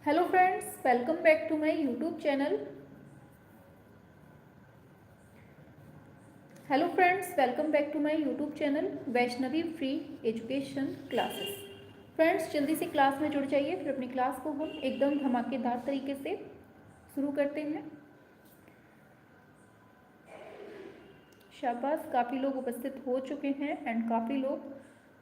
Hello friends, welcome back to my YouTube channel. Vaishnavi free education classes. Friends, जल्दी से class में जुड़ जाइए, फिर अपनी क्लास को हम एकदम धमाकेदार तरीके से शुरू करते हैं। शाबाश, काफ़ी लोग उपस्थित हो चुके हैं एंड काफ़ी लोग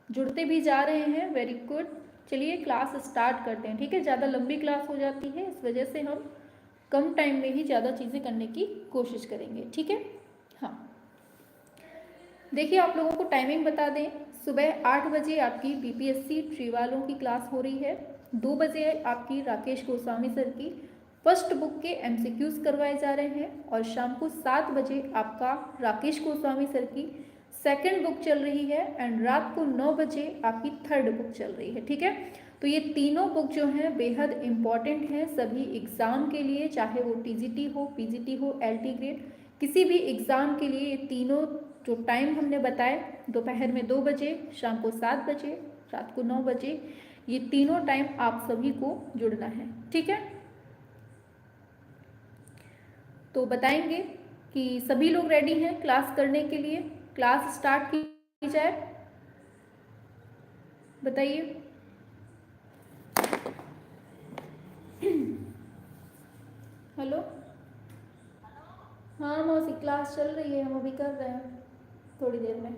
जुड़ते भी जा रहे हैं। Very good. चलिए क्लास स्टार्ट करते हैं। ठीक है, ज़्यादा लंबी क्लास हो जाती है, इस वजह से हम कम टाइम में ही ज़्यादा चीज़ें करने की कोशिश करेंगे। ठीक है, हाँ। देखिए, आप लोगों को टाइमिंग बता दें। सुबह 8 बजे आपकी बीपीएससी ट्री वालों की क्लास हो रही है। 2 बजे आपकी राकेश गोस्वामी सर की फर्स्ट बुक के एमसीक्यूज करवाए जा रहे हैं और शाम को 7 बजे आपका राकेश गोस्वामी सर की सेकंड बुक चल रही है एंड रात को 9 बजे आपकी थर्ड बुक चल रही है। ठीक है, तो ये तीनों बुक जो हैं बेहद इम्पॉर्टेंट हैं सभी एग्ज़ाम के लिए, चाहे वो टीजीटी हो, पीजीटी हो, एलटी ग्रेड, किसी भी एग्ज़ाम के लिए ये तीनों जो टाइम हमने बताए, दोपहर में 2 बजे, शाम को 7 बजे, रात को 9 बजे, ये तीनों टाइम आप सभी को जुड़ना है। ठीक है, तो बताएंगे कि सभी लोग रेडी हैं क्लास करने के लिए। क्लास स्टार्ट की जाए, बताइए। हेलो, हाँ मौसी, क्लास चल रही है, हम अभी कर रहे हैं थोड़ी देर में।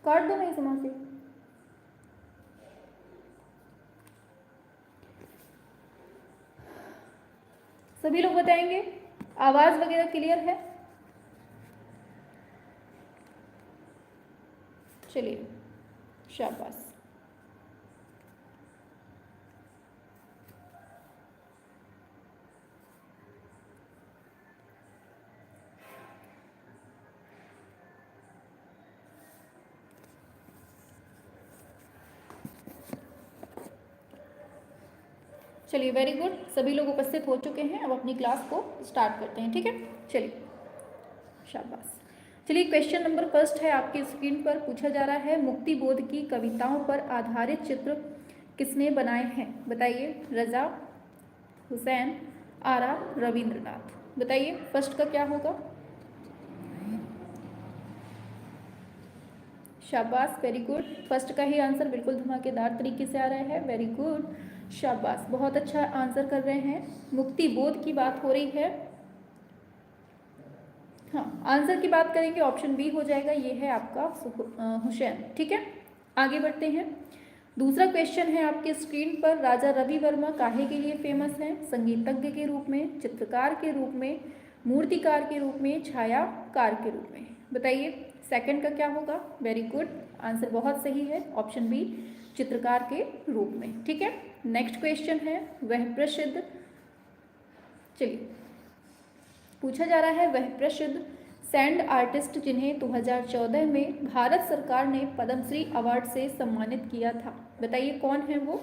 काट दो नहीं से मौसी। सभी लोग बताएंगे, आवाज़ वगैरह क्लियर है? चलिए, शाबाश। चलिए, वेरी गुड, सभी लोग उपस्थित हो चुके हैं। अब अपनी क्लास को स्टार्ट करते हैं। ठीक है, चलिए, शाबाश। चलिए, क्वेश्चन नंबर फर्स्ट है आपकी स्क्रीन पर। पूछा जा रहा है, मुक्ति बोध की कविताओं पर आधारित चित्र किसने बनाए हैं? बताइए। रजा, हुसैन, आरा, रविंद्रनाथ। बताइए फर्स्ट का क्या होगा? शाबाश, वेरी गुड। फर्स्ट का ही आंसर बिल्कुल धमाकेदार तरीके से आ रहा है। वेरी गुड, शाबाश, बहुत अच्छा आंसर कर रहे हैं। मुक्ति बोध की बात हो रही है। हाँ, आंसर की बात करेंगे, ऑप्शन बी हो जाएगा, ये है आपका हुसैन। ठीक है, आगे बढ़ते हैं। दूसरा क्वेश्चन है आपके स्क्रीन पर, राजा रवि वर्मा काहे के लिए फेमस हैं? संगीतज्ञ के रूप में, चित्रकार के रूप में, मूर्तिकार के रूप में, छायाकार के रूप में। बताइए सेकंड का क्या होगा? वेरी गुड, आंसर बहुत सही है, ऑप्शन बी, चित्रकार के रूप में। ठीक है, नेक्स्ट क्वेश्चन है, वह प्रसिद्ध, चलिए पूछा जा रहा है, वह प्रसिद्ध सैंड आर्टिस्ट जिन्हें 2014 में भारत सरकार ने पद्मश्री अवार्ड से सम्मानित किया था। बताइए कौन है वो?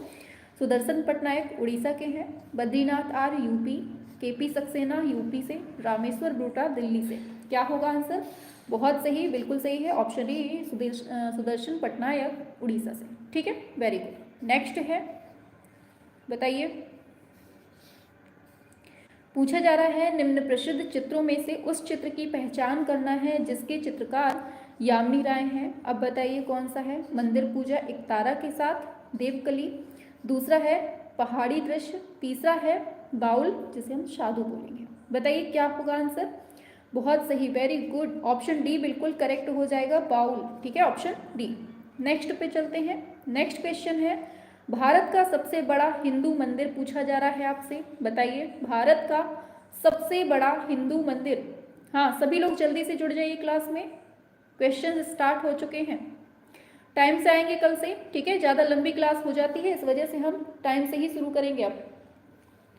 सुदर्शन पटनायक उड़ीसा के हैं, बद्रीनाथ आर यूपी, केपी सक्सेना यूपी से, रामेश्वर ब्रूटा दिल्ली से। क्या होगा आंसर? बहुत सही, बिल्कुल सही है, ऑप्शन डी, सुदर्शन पटनायक उड़ीसा से। ठीक है, वेरी गुड। नेक्स्ट है, बताइए। पूछा जा रहा है, निम्न प्रसिद्ध चित्रों में से उस चित्र की पहचान करना है जिसके चित्रकार यामिनी राय हैं। अब बताइए कौन सा है? मंदिर पूजा एक तारा के साथ, देवकली, दूसरा है पहाड़ी दृश्य, तीसरा है बाउल जिसे हम साधु बोलेंगे। बताइए क्या होगा आंसर? बहुत सही, वेरी गुड, ऑप्शन डी बिल्कुल करेक्ट हो जाएगा, बाउल। ठीक है, ऑप्शन डी। नेक्स्ट पे चलते हैं। नेक्स्ट क्वेश्चन है, भारत का सबसे बड़ा हिंदू मंदिर पूछा जा रहा है आपसे। बताइए भारत का सबसे बड़ा हिंदू मंदिर। हाँ, सभी लोग जल्दी से जुड़ जाइए क्लास में, क्वेश्चन स्टार्ट हो चुके हैं। टाइम से आएंगे कल से, ठीक है, ज़्यादा लंबी क्लास हो जाती है, इस वजह से हम टाइम से ही शुरू करेंगे अब।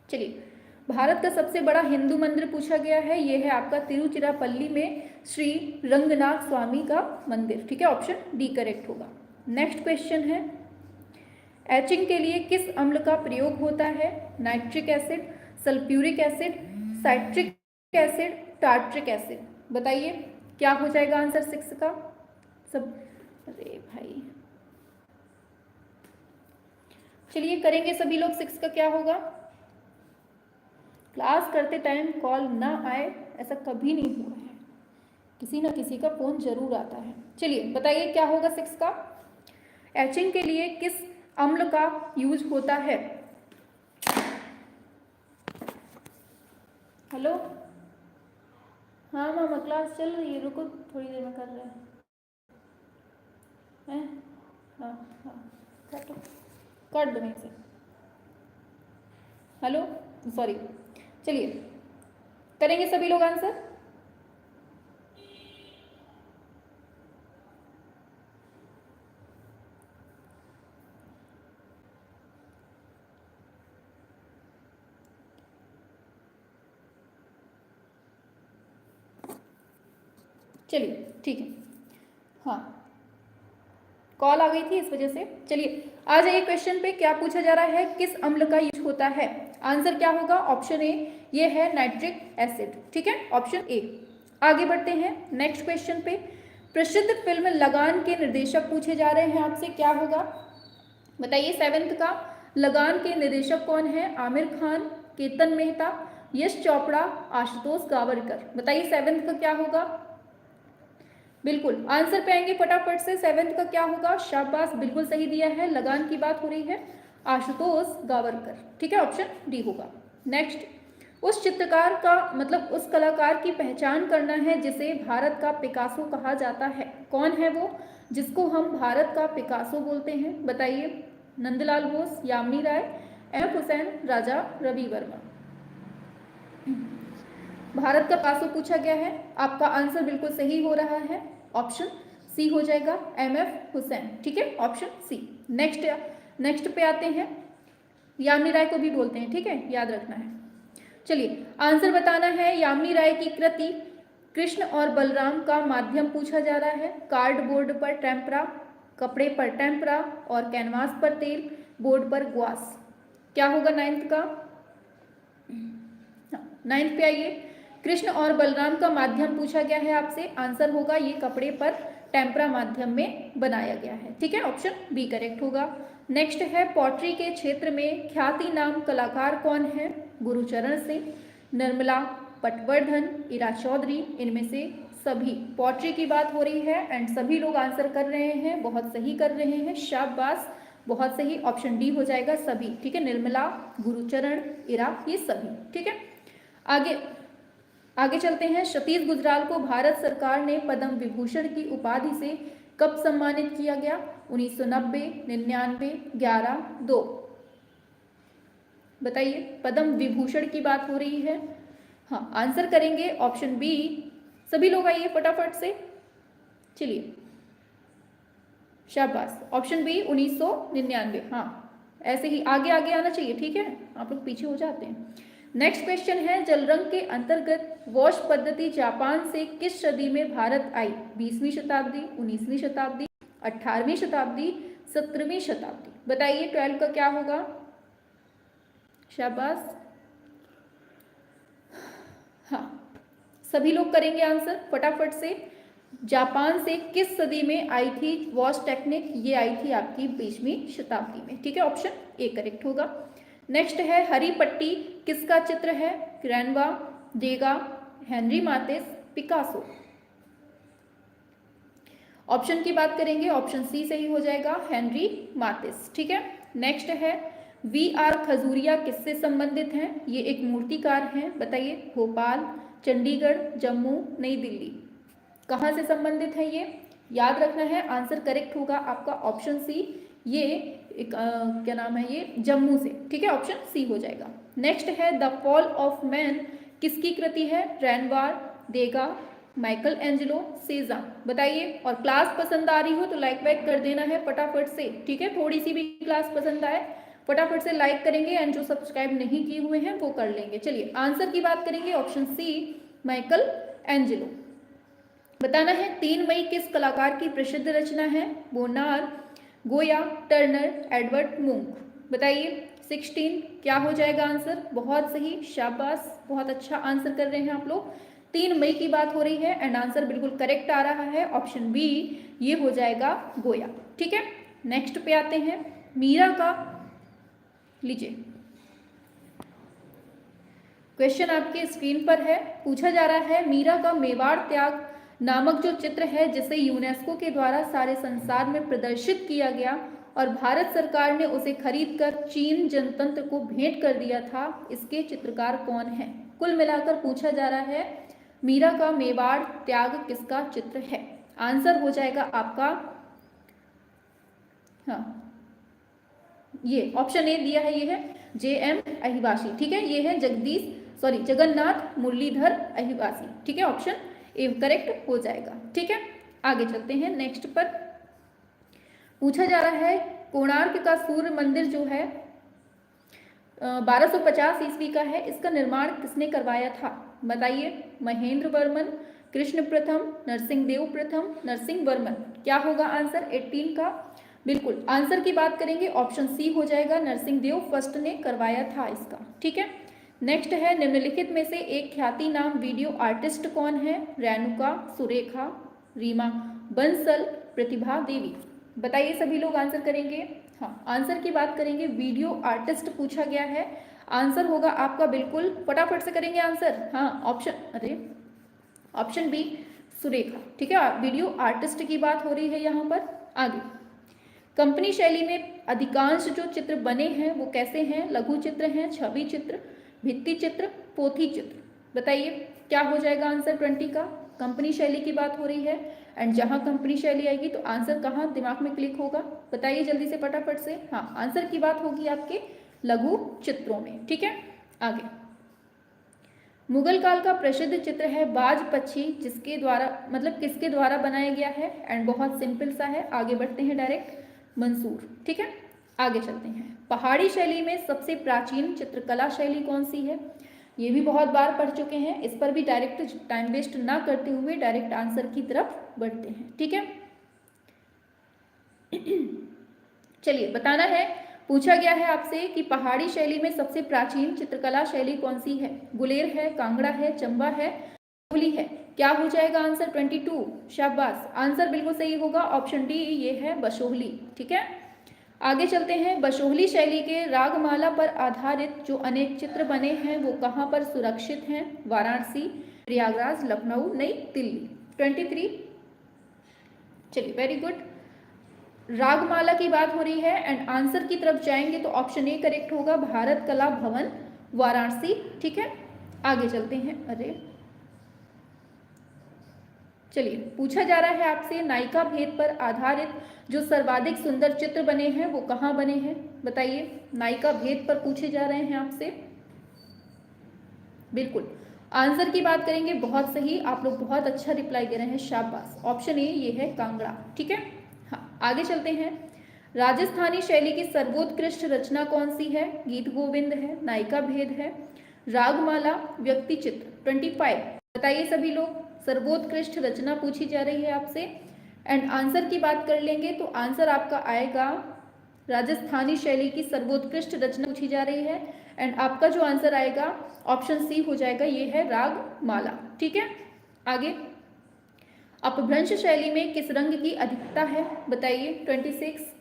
चलिए, भारत का सबसे बड़ा हिंदू मंदिर पूछा गया है, यह है आपका तिरुचिरापल्ली में श्री रंगनाथ स्वामी का मंदिर। ठीक है, ऑप्शन डी करेक्ट होगा। नेक्स्ट क्वेश्चन है, एचिंग के लिए किस अम्ल का प्रयोग होता है? Nitric acid, sulphuric acid, citric acid, tartaric acid. बताइए क्या हो जाएगा आंसर 6 का? सब, अरे भाई चलिए करेंगे सभी लोग। 6 का क्या होगा? क्लास करते टाइम कॉल ना आए ऐसा कभी नहीं हुआ है, किसी ना किसी का फोन जरूर आता है। चलिए बताइए क्या होगा 6 का? एचिंग के लिए किस अम्ल का यूज होता है? हेलो, हाँ मामा क्लास चल रही है, रुको थोड़ी देर में कर रहे हैं। हाँ हाँ काट दो वहीं से। Hello, sorry. चलिए करेंगे सभी लोग आंसर। चलिए ठीक है, हाँ कॉल आ गई थी इस वजह से। चलिए आ जाइए क्वेश्चन पे। क्या पूछा जा रहा है? किस अम्ल का यूज होता है? आंसर क्या होगा? ऑप्शन ए, ये है नाइट्रिक एसिड। ठीक है, ऑप्शन ए। आगे बढ़ते हैं नेक्स्ट क्वेश्चन पे। प्रसिद्ध फिल्म लगान के निर्देशक पूछे जा रहे हैं आपसे। क्या होगा बताइए? 7th का लगान के निर्देशक कौन है? आमिर खान, केतन मेहता, यश चोपड़ा, आशुतोष गावरकर। बताइए 7th का क्या होगा? बिल्कुल आंसर पे आएंगे फटाफट से। 7th का क्या होगा? शाबाश, बिल्कुल सही दिया है। लगान की बात हो रही है, आशुतोष गावरकर। ठीक है, ऑप्शन डी होगा। नेक्स्ट, उस चित्रकार का मतलब उस कलाकार की पहचान करना है जिसे भारत का पिकासो कहा जाता है। कौन है वो जिसको हम भारत का पिकासो बोलते हैं? बताइए। नंदलाल बोस, यामिनी राय, एम हुसैन, राजा रवि वर्मा। भारत का पिकासो पूछा गया है, आपका आंसर बिल्कुल सही हो रहा है। ऑप्शन सी हो जाएगा, एम.एफ. हुसैन। ठीक है, ऑप्शन सी। नेक्स्ट पे आते हैं। यामिनी राय को भी बोलते हैं, ठीक है, याद रखना है। चलिए आंसर बताना है। यामिनी राय की कृति कृष्ण और बलराम का माध्यम पूछा जा रहा है। कार्डबोर्ड पर टेम्परा, कपड़े पर टेम्परा और कैनवास पर तेल, बोर्ड पर ग्वास। क्या होगा 9th का? 9th पे आइए। कृष्ण और बलराम का माध्यम पूछा गया है आपसे। आंसर होगा ये कपड़े पर टेम्परा माध्यम में बनाया गया है। ठीक है, ऑप्शन बी करेक्ट होगा। नेक्स्ट है, पॉटरी के क्षेत्र में ख्याति नाम कलाकार कौन है? गुरुचरण सिंह, निर्मला, पटवर्धन, इरा चौधरी, इनमें से सभी। पॉटरी की बात हो रही है एंड सभी लोग आंसर कर रहे हैं, बहुत सही कर रहे हैं, शाबाश, बहुत सही। ऑप्शन डी हो जाएगा सभी। ठीक है, निर्मला, गुरुचरण, इरा, ये सभी। ठीक है, आगे चलते हैं। सतीश गुजराल को भारत सरकार ने पद्म विभूषण की उपाधि से कब सम्मानित किया गया? 1990, 99, 11, 2। बताइए, पद्म विभूषण की बात हो रही है। हाँ आंसर करेंगे ऑप्शन बी। सभी लोग आइए फटाफट से। चलिए शाबाश, ऑप्शन बी 1999। हाँ ऐसे ही आगे आगे आना चाहिए, ठीक है, आप लोग पीछे हो जाते हैं। नेक्स्ट क्वेश्चन है, जलरंग के अंतर्गत वॉश पद्धति जापान से किस सदी में भारत आई? 20वीं शताब्दी, 19वीं शताब्दी, 18वीं शताब्दी, 17वीं शताब्दी। बताइए 12 का क्या होगा? शाबाश, हाँ सभी लोग करेंगे आंसर फटाफट से। जापान से किस सदी में आई थी वॉश टेक्निक? ये आई थी आपकी 20वीं शताब्दी में। ठीक है, ऑप्शन ए करेक्ट होगा। नेक्स्ट है, हरी पट्टी किसका चित्र है? रेनवा, देगा, हेनरी मातिस, पिकासो। ऑप्शन की बात करेंगे, ऑप्शन सी सही हो जाएगा, हेनरी मातिस। ठीक है, नेक्स्ट है, वी.आर. खजूरिया किससे संबंधित हैं? ये एक मूर्तिकार हैं। बताइए, भोपाल, चंडीगढ़, जम्मू, नई दिल्ली। कहाँ से संबंधित है ये? याद रखना है, आंसर करेक्ट होगा आपका ऑप्शन सी। ये एक क्या नाम है ये? जम्मू से। ठीक है, ऑप्शन सी हो जाएगा। नेक्स्ट है, द फॉल ऑफ मैन किसकी कृति है? रेनवार, देगा, माइकल एंजेलो, सेजा। बताइए, और क्लास पसंद आ रही हो तो लाइक वाइक कर देना है फटाफट से। ठीक है, थोड़ी सी भी क्लास पसंद आए फटाफट से लाइक करेंगे एंड जो सब्सक्राइब नहीं किए हुए हैं वो कर लेंगे। चलिए आंसर की बात करेंगे, ऑप्शन सी माइकल एंजेलो। बताना है 3 मई किस कलाकार की प्रसिद्ध रचना है? बोनार, गोया, टर्नर, एडवर्ड मुंक। बताइए 16 क्या हो जाएगा आंसर? बहुत सही, शाबाश, बहुत अच्छा आंसर कर रहे हैं आप लोग। 3 मई की बात हो रही है एंड आंसर बिल्कुल करेक्ट आ रहा है, ऑप्शन बी ये हो जाएगा गोया। ठीक है, नेक्स्ट पे आते हैं। मीरा का लीजिए, क्वेश्चन आपके स्क्रीन पर है। पूछा जा रहा है मीरा का मेवाड़ त्याग नामक जो चित्र है जिसे यूनेस्को के द्वारा सारे संसार में प्रदर्शित किया गया और भारत सरकार ने उसे खरीदकर चीन जनतंत्र को भेंट कर दिया था, इसके चित्रकार कौन है? कुल मिलाकर पूछा जा रहा है मीरा का मेवाड़ त्याग किसका चित्र है? आंसर हो जाएगा आपका, हाँ ये ऑप्शन ए दिया है, ये है JM अहिवासी। ठीक है, ये है जगन्नाथ मुरलीधर अहिवासी। ठीक है, ऑप्शन ए करेक्ट हो जाएगा। ठीक है, आगे चलते हैं नेक्स्ट पर। पूछा जा रहा है कोणार्क का सूर्य मंदिर जो है 1250 ईस्वी का है, इसका निर्माण किसने करवाया था? बताइए, महेंद्र वर्मन, कृष्ण प्रथम, नरसिंह देव प्रथम, नरसिंह वर्मन। क्या होगा आंसर 18 का? बिल्कुल, आंसर की बात करेंगे ऑप्शन सी हो जाएगा, नरसिंह देव फर्स्ट ने करवाया था इसका। ठीक है, नेक्स्ट है निम्नलिखित में से एक ख्याति नाम वीडियो आर्टिस्ट कौन है? रेणुका, सुरेखा, रीमा बंसल, प्रतिभा देवी। बताइए सभी लोग आंसर करेंगे। हाँ, आंसर की बात करेंगे, वीडियो आर्टिस्ट पूछा गया है, आंसर होगा आपका बिल्कुल फटाफट से करेंगे आंसर। हाँ, ऑप्शन बी सुरेखा। ठीक है, वीडियो आर्टिस्ट की बात हो रही है यहाँ पर। आगे, कंपनी शैली में अधिकांश जो चित्र बने हैं वो कैसे हैं? लघु चित्र हैं, छवि चित्र, भित्ति चित्र, पोथी चित्र। बताइए क्या हो जाएगा आंसर 20 का? कंपनी शैली की बात हो रही है, एंड जहां कंपनी शैली आएगी तो आंसर कहाँ दिमाग में क्लिक होगा? बताइए जल्दी से फटाफट से। हाँ, आंसर की बात होगी आपके लघु चित्रों में। ठीक है, आगे, मुगल काल का प्रसिद्ध चित्र है बाज पक्षी, जिसके द्वारा मतलब किसके द्वारा बनाया गया है? एंड बहुत सिंपल सा है, आगे बढ़ते हैं डायरेक्ट, मंसूर। ठीक है, आगे चलते हैं। पहाड़ी शैली में सबसे प्राचीन चित्रकला शैली कौन सी है? ये भी बहुत बार पढ़ चुके हैं, इस पर भी डायरेक्ट टाइम वेस्ट ना करते हुए डायरेक्ट आंसर की तरफ बढ़ते हैं। ठीक है, चलिए बताना है, पूछा गया है आपसे कि पहाड़ी शैली में सबसे प्राचीन चित्रकला शैली कौन सी है? गुलेर है, कांगड़ा है, चंबा है, बसोहली है। क्या हो जाएगा आंसर 22? शाबाश, आंसर बिल्कुल सही होगा, ऑप्शन डी, ये है बसोहली। ठीक है, आगे चलते हैं। बसोहली शैली के रागमाला पर आधारित जो अनेक चित्र बने हैं वो कहाँ पर सुरक्षित हैं? वाराणसी, प्रयागराज, लखनऊ, नई दिल्ली। 23, चलिए वेरी गुड, रागमाला की बात हो रही है, एंड आंसर की तरफ जाएंगे तो ऑप्शन ए करेक्ट होगा, भारत कला भवन, वाराणसी। ठीक है, आगे चलते हैं। अरे चलिए, पूछा जा रहा है आपसे नायिका भेद पर आधारित जो सर्वाधिक सुंदर चित्र बने हैं वो कहाँ बने हैं? बताइए, नायिका भेद पर पूछे जा रहे हैं आपसे। बिल्कुल, आंसर की बात करेंगे, बहुत सही, आप लोग बहुत अच्छा रिप्लाई दे रहे हैं, शाबाश, ऑप्शन ए, ये है कांगड़ा। ठीक है, हाँ आगे चलते हैं। राजस्थानी शैली की सर्वोत्कृष्ट रचना कौन सी है? गीत गोविंद है, नायिका भेद है, रागमाला, व्यक्ति चित्र। 25, बताइए सभी लोग, सर्वोत्कृष्ट रचना पूछी जा रही है आपसे, एंड आंसर की बात कर लेंगे तो आंसर आपका आएगा, राजस्थानी शैली की सर्वोत्कृष्ट रचना पूछी जा रही है, एंड आपका जो आंसर आएगा ऑप्शन सी हो जाएगा, ये है रागमाला। ठीक है, आगे, अपभ्रंश शैली में किस रंग की अधिकता है? बताइए 26,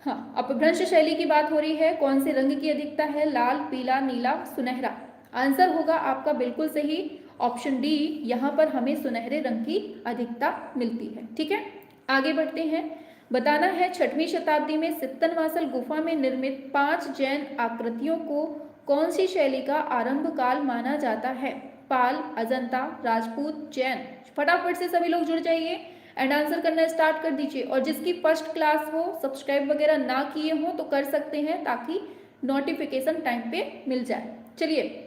हाँ अपभ्रंश शैली की बात हो रही है, कौन से रंग की अधिकता है? लाल, पीला, नीला, सुनहरा। आंसर होगा आपका बिल्कुल सही, ऑप्शन डी, यहाँ पर हमें सुनहरे रंग की अधिकता मिलती है। ठीक है, आगे बढ़ते हैं। बताना है 6वीं शताब्दी में सित्तनवासल गुफा में निर्मित 5 जैन आकृतियों को कौन सी शैली का आरंभ काल माना जाता है? पाल, अजंता, राजपूत, जैन। फटाफट से सभी लोग जुड़ जाइए एंड आंसर करना स्टार्ट कर दीजिए, और जिसकी फर्स्ट क्लास हो, सब्सक्राइब वगैरह ना किए हो तो कर सकते हैं ताकि नोटिफिकेशन टाइम पे मिल जाए। चलिए,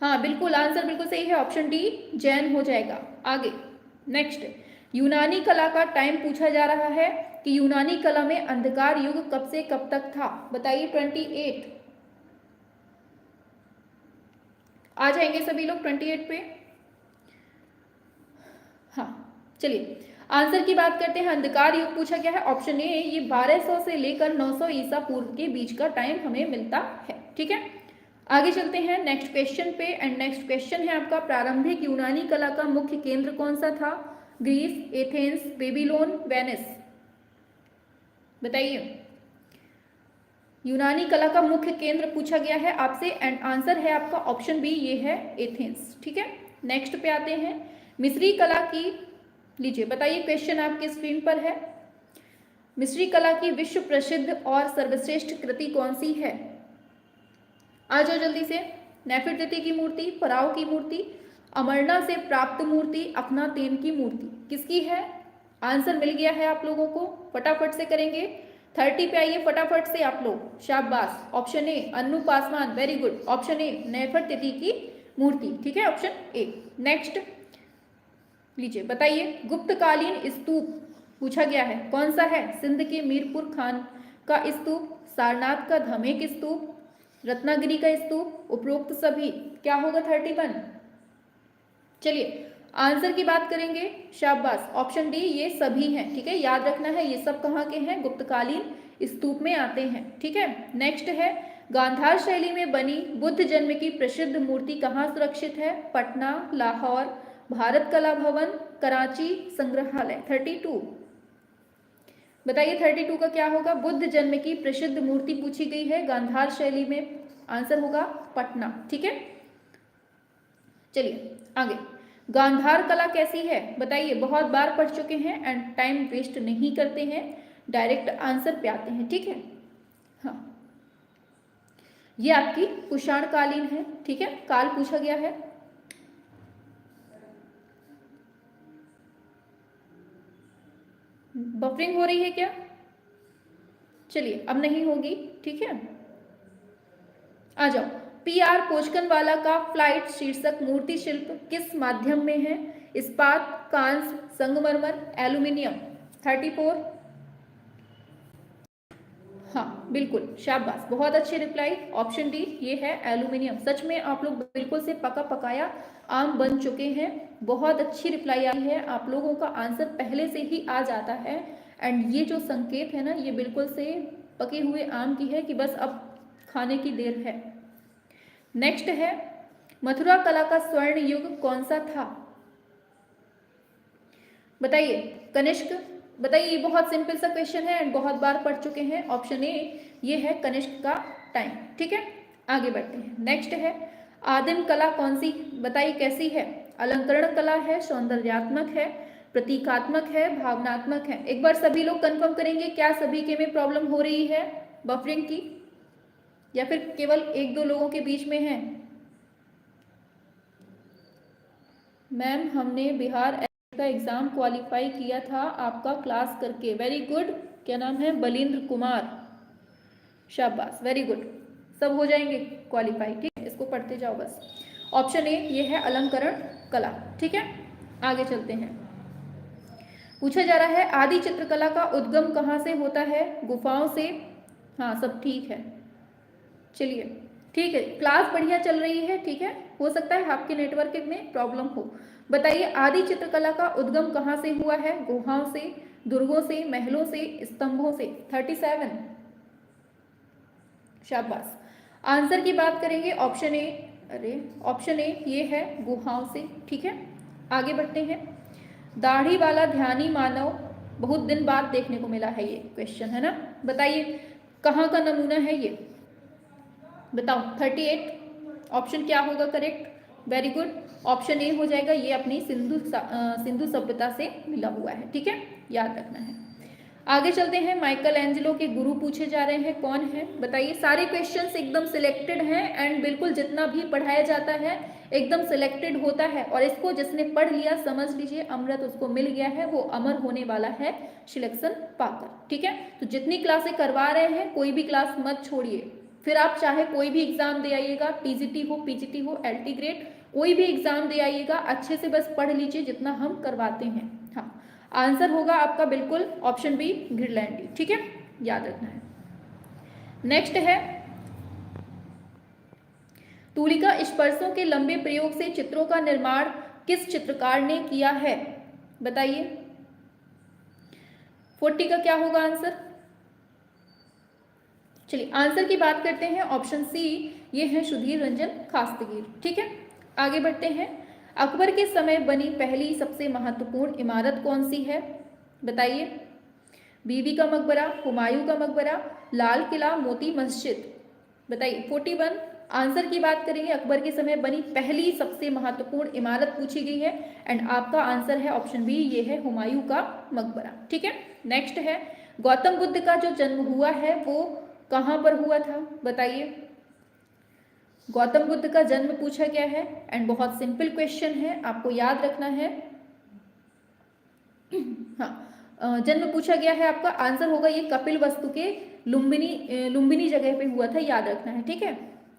हाँ बिल्कुल, आंसर बिल्कुल सही है, ऑप्शन डी, जैन हो जाएगा। आगे नेक्स्ट, यूनानी कला का टाइम पूछा जा रहा है कि यूनानी कला में अंधकार युग कब से कब तक था? बताइए 28, आ जाएंगे सभी लोग 28 पे। हाँ चलिए, आंसर की बात करते हैं। अंधकार युग पूछा गया है, ऑप्शन ए, ये 1200 से लेकर 900 ईसा पूर्व के बीच का टाइम हमें मिलता है। ठीक है, आगे चलते हैं नेक्स्ट क्वेश्चन पे, एंड नेक्स्ट क्वेश्चन है आपका, प्रारंभिक यूनानी कला का मुख्य केंद्र कौन सा था? Greece, Athens, Babylon, Venice. बताइए। यूनानी कला का मुख्य केंद्र पूछा गया है आपसे एंड आंसर है आपका ऑप्शन बी, ये है एथेंस। ठीक है, नेक्स्ट पे आते हैं। मिस्री कला की, लीजिए बताइए, क्वेश्चन आपके स्क्रीन पर है। मिस्री कला की विश्व प्रसिद्ध और सर्वश्रेष्ठ कृति कौन सी है? आ जाओ जल्दी से। नेफरतिती की मूर्ति, फराओ की मूर्ति, अमरना से प्राप्त मूर्ति, अखनातेन की मूर्ति, किसकी है? आंसर मिल गया है आप लोगों को, फटाफट से करेंगे। 30 पे आइए फटाफट से आप लोग, शाबाश। Option A Annu Paswan, very good. Option A Nefertiti की मूर्ति, ठीक है, ऑप्शन ए। नेक्स्ट लीजिए बताइए, गुप्तकालीन स्तूप पूछा गया है, कौन सा है? सिंध के मीरपुर खान का स्तूप, सारनाथ का धमेक स्तूप, रत्नागिरी का स्तूप, उपरोक्त सभी, क्या होगा 31? चलिए आंसर की बात करेंगे, शाबाश। ऑप्शन डी ये सभी हैं, ठीक है, याद रखना है ये सब कहाँ के हैं? गुप्तकालीन स्तूप में आते हैं, ठीक है। नेक्स्ट है, गांधार शैली में बनी बुद्ध जन्म की प्रसिद्ध मूर्ति कहाँ सुरक्षित है? पटना, लाहौर, भारत कला भवन, कराची संग्रहालय। 32 बताइए, 32 का क्या होगा? बुद्ध जन्म की प्रसिद्ध मूर्ति पूछी गई है गांधार शैली में, आंसर होगा पटना, ठीक है। चलिए आगे, गांधार कला कैसी है बताइए, बहुत बार पढ़ चुके हैं एंड टाइम वेस्ट नहीं करते हैं, डायरेक्ट आंसर पे आते हैं, ठीक है। हाँ, ये आपकी कुषाण कालीन है, ठीक है, काल पूछा गया है। बफरिंग हो रही है क्या? चलिए अब नहीं होगी, ठीक है। आ जाओ, PR पोचकनवाला का फ्लाइट शीर्षक मूर्ति शिल्प किस माध्यम में है? इस्पात, कांस्य, संगमरमर, एल्यूमिनियम। 34 हाँ बिल्कुल, शाबाश, बहुत अच्छी रिप्लाई। ऑप्शन डी ये है एल्यूमिनियम। सच में आप लोग बिल्कुल से पका पकाया आम बन चुके हैं, बहुत अच्छी रिप्लाई आई है। आप लोगों का आंसर पहले से ही आ जाता है एंड ये जो संकेत है ना, ये बिल्कुल से पके हुए आम की है कि बस अब खाने की देर है। नेक्स्ट है, मथुरा कला का स्वर्ण युग कौन सा था? बताइए, कनिष्क। बताइए, ये बहुत सिंपल सा क्वेश्चन है एंड बहुत बार पढ़ चुके हैं। ऑप्शन ए ये है कनिष्क का टाइम, ठीक है। आगे बढ़ते हैं। नेक्स्ट है, आदिम कला कौन सी? बताइए कैसी है? अलंकरण कला है, सौंदर्यात्मक है, प्रतीकात्मक है, भावनात्मक है। एक बार सभी लोग कंफर्म करेंगे, क्या सभी के में प्रॉब्लम हो रही है बफरिंग की, या फिर केवल 1-2 लोगों के बीच में है? मैम हमने बिहार का एग्जाम क्वालिफाई किया था आपका क्लास करके, वेरी गुड। क्या नाम है? बलिंद्र कुमार, शाबाश, वेरी गुड। सब हो जाएंगे क्वालिफाई, ठीक है, इसको पढ़ते जाओ बस। ऑप्शन ए ये है अलंकरण कला, ठीक है। आगे चलते हैं। पूछा जा रहा है, आदि चित्रकला का उद्गम कहाँ से होता है? गुफाओं से। हाँ सब ठीक है, चलिए ठीक है, क्लास बढ़िया चल रही है, ठीक है। हो सकता है आपके नेटवर्क में प्रॉब्लम हो। बताइए, आदि चित्रकला का उद्गम कहाँ से हुआ है? गुहाओं से, दुर्गों से, महलों से, स्तंभों से। 37 शाबाश। आंसर की बात करेंगे, ऑप्शन ए, अरे ऑप्शन ए ये है गुहाओं से, ठीक है। आगे बढ़ते हैं। दाढ़ी वाला ध्यानी मानव बहुत दिन बाद देखने को मिला है, ये क्वेश्चन है ना। बताइए कहाँ का नमूना है ये, बताओ। 38 ऑप्शन क्या होगा करेक्ट? वेरी गुड, ऑप्शन ए हो जाएगा, ये अपनी सिंधु सभ्यता से मिला हुआ है, ठीक है, याद रखना है। आगे चलते हैं। माइकल एंजेलो के गुरु पूछे जा रहे हैं, कौन है बताइए। सारे क्वेश्चंस एकदम सिलेक्टेड हैं एंड बिल्कुल जितना भी पढ़ाया जाता है एकदम सिलेक्टेड होता है, और इसको जिसने पढ़ लिया समझ लीजिए अमृत उसको मिल गया है, वो अमर होने वाला है सिलेक्शन पाकर, ठीक है। तो जितनी क्लासें करवा रहे हैं कोई भी क्लास मत छोड़िए, फिर आप चाहे कोई भी एग्जाम दे आइएगा, टीजीटी हो, पीजीटी हो, एलटी ग्रेड, कोई भी एग्जाम दे आइएगा, अच्छे से बस पढ़ लीजिए जितना हम करवाते हैं। हाँ, आंसर होगा आपका बिल्कुल ऑप्शन बी, ग्रीनलैंडी, ठीक है, याद रखना है। नेक्स्ट है, तूलिका स्पर्शों के लंबे प्रयोग से चित्रों का निर्माण किस चित्रकार ने किया है? बताइए 40 का क्या होगा आंसर? चलिए आंसर की बात करते हैं, ऑप्शन सी ये है सुधीर रंजन खास्तगीर, ठीक है। आगे बढ़ते हैं। अकबर के समय बनी पहली सबसे महत्वपूर्ण इमारत कौन सी है? बताइए। बीबी का मकबरा, हुमायूं का मकबरा, लाल किला, मोती मस्जिद। बताइए 41। आंसर की बात करेंगे, अकबर के समय बनी पहली सबसे महत्वपूर्ण इमारत पूछी गई है एंड आपका आंसर है ऑप्शन बी, ये है हुमायूं का मकबरा। ठीक है, नेक्स्ट है गौतम बुद्ध का जो जन्म हुआ है वो कहाँ पर हुआ था? बताइए। गौतम बुद्ध का जन्म पूछा गया है एंड बहुत सिंपल क्वेश्चन है, आपको याद रखना है। हाँ, जन्म पूछा गया है, आपका आंसर होगा ये कपिल वस्तु के लुम्बिनी जगह पे हुआ था, याद रखना है। ठीक है,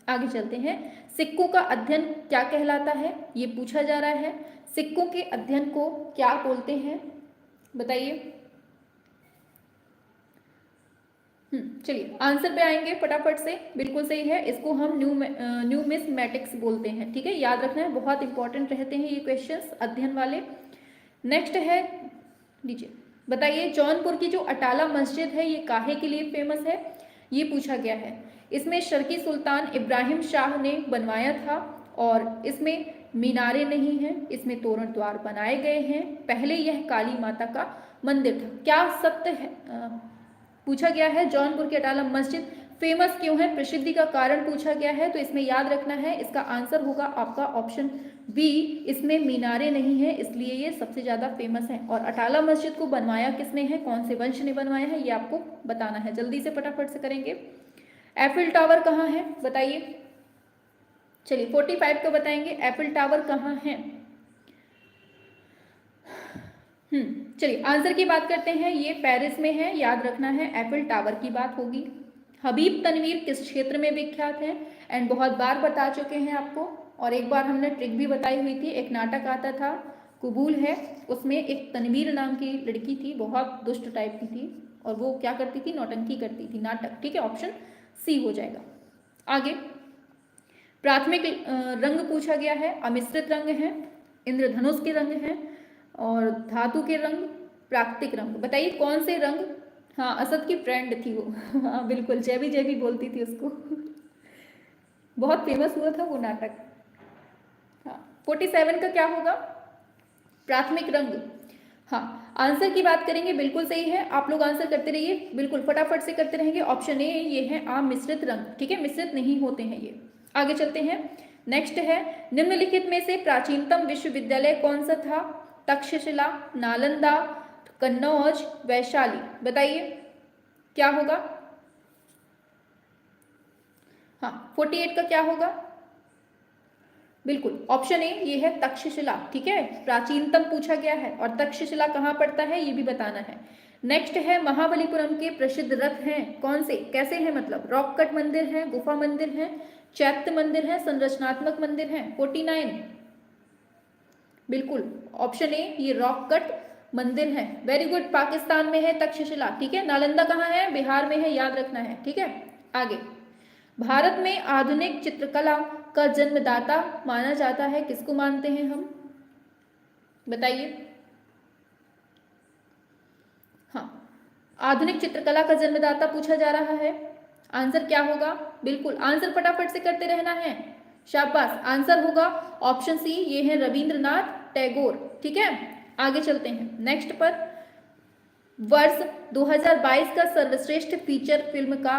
आगे चलते हैं। सिक्कों का अध्ययन क्या कहलाता है, ये पूछा जा रहा है। सिक्कों के अध्ययन को क्या बोलते हैं? बताइए। चलिए आंसर पे आएंगे फटाफट से। बिल्कुल सही है, इसको हम न्यूमिस्मेटिक्स बोलते हैं। ठीक है, याद रखना है, बहुत इंपॉर्टेंट रहते हैं ये क्वेश्चंस अध्ययन वाले। नेक्स्ट है, लीजिए बताइए, जौनपुर की जो अटाला मस्जिद है ये काहे के लिए फेमस है, ये पूछा गया है। इसमें शर्की सुल्तान इब्राहिम शाह ने बनवाया था और इसमें मीनारे नहीं हैं, इसमें तोरण द्वार बनाए गए हैं। पहले यह काली माता का मंदिर था। क्या सत्य है? पूछा गया है जौनपुर की अटाला मस्जिद फेमस क्यों है, प्रसिद्धि का कारण पूछा गया है। तो इसमें याद रखना है, इसका आंसर होगा आपका ऑप्शन बी, इसमें मीनारे नहीं है इसलिए ये सबसे ज्यादा फेमस है। और अटाला मस्जिद को बनवाया किसने है, कौन से वंश ने बनवाया है, ये आपको बताना है। जल्दी से फटाफट से करेंगे। एफिल टावर कहाँ है, बताइए। चलिए 45 का बताएंगे, एफिल टावर कहाँ है। चलिए आंसर की बात करते हैं, ये पेरिस में है, याद रखना है, एफिल टावर की बात होगी। हबीब तनवीर किस क्षेत्र में विख्यात है, एंड बहुत बार बता चुके हैं आपको, और एक बार हमने ट्रिक भी बताई हुई थी। एक नाटक आता था कबूल है, उसमें एक तनवीर नाम की लड़की थी, बहुत दुष्ट टाइप की थी, और वो क्या करती थी, नौटंकी करती थी, नाटक। ठीक है, ऑप्शन सी हो जाएगा। आगे प्राथमिक रंग पूछा गया है, अमिश्रित रंग है, इंद्रधनुष के रंग हैं, और धातु के रंग, प्राकृतिक रंग। बताइए कौन से रंग। हाँ, असद की फ्रेंड थी वो। हाँ बिल्कुल, जैबी बोलती थी उसको। बहुत फेमस हुआ था वो नाटक। हाँ 47 का क्या होगा, प्राथमिक रंग। हाँ, आंसर की बात करेंगे, बिल्कुल सही है, आप लोग आंसर करते रहिए, बिल्कुल फटाफट से करते रहेंगे। ऑप्शन ए ये है आम मिश्रित रंग। ठीक है, मिश्रित नहीं होते हैं ये। आगे चलते हैं, नेक्स्ट है, निम्नलिखित में से प्राचीनतम विश्वविद्यालय कौन सा था? तक्षशिला, नालंदा, कन्नौज, वैशाली। बताइए क्या होगा। हाँ 48 का क्या होगा, बिल्कुल ऑप्शन ए ये है तक्षशिला। ठीक है, प्राचीनतम पूछा गया है और तक्षशिला कहाँ पड़ता है ये भी बताना है। नेक्स्ट है, महाबलीपुरम के प्रसिद्ध रथ हैं कौन से, कैसे हैं मतलब, रॉक कट मंदिर है, गुफा मंदिर है, चैत्य मंदिर है, संरचनात्मक मंदिर है। 49 बिल्कुल ऑप्शन ए ये रॉक कट मंदिर है। वेरी गुड, पाकिस्तान में है तक्षशिला। ठीक है, नालंदा कहाँ है, बिहार में है, याद रखना है। ठीक है, आगे भारत में आधुनिक चित्रकला का जन्मदाता माना जाता है, किसको मानते हैं हम, बताइए। हाँ, आधुनिक चित्रकला का जन्मदाता पूछा जा रहा है, आंसर क्या होगा, बिल्कुल आंसर फटाफट से करते रहना है, शाबाश। आंसर होगा ऑप्शन सी, ये है रविंद्रनाथ टैगोर। ठीक है, आगे चलते हैं नेक्स्ट पर। वर्ष 2022 का सर्वश्रेष्ठ फीचर फिल्म का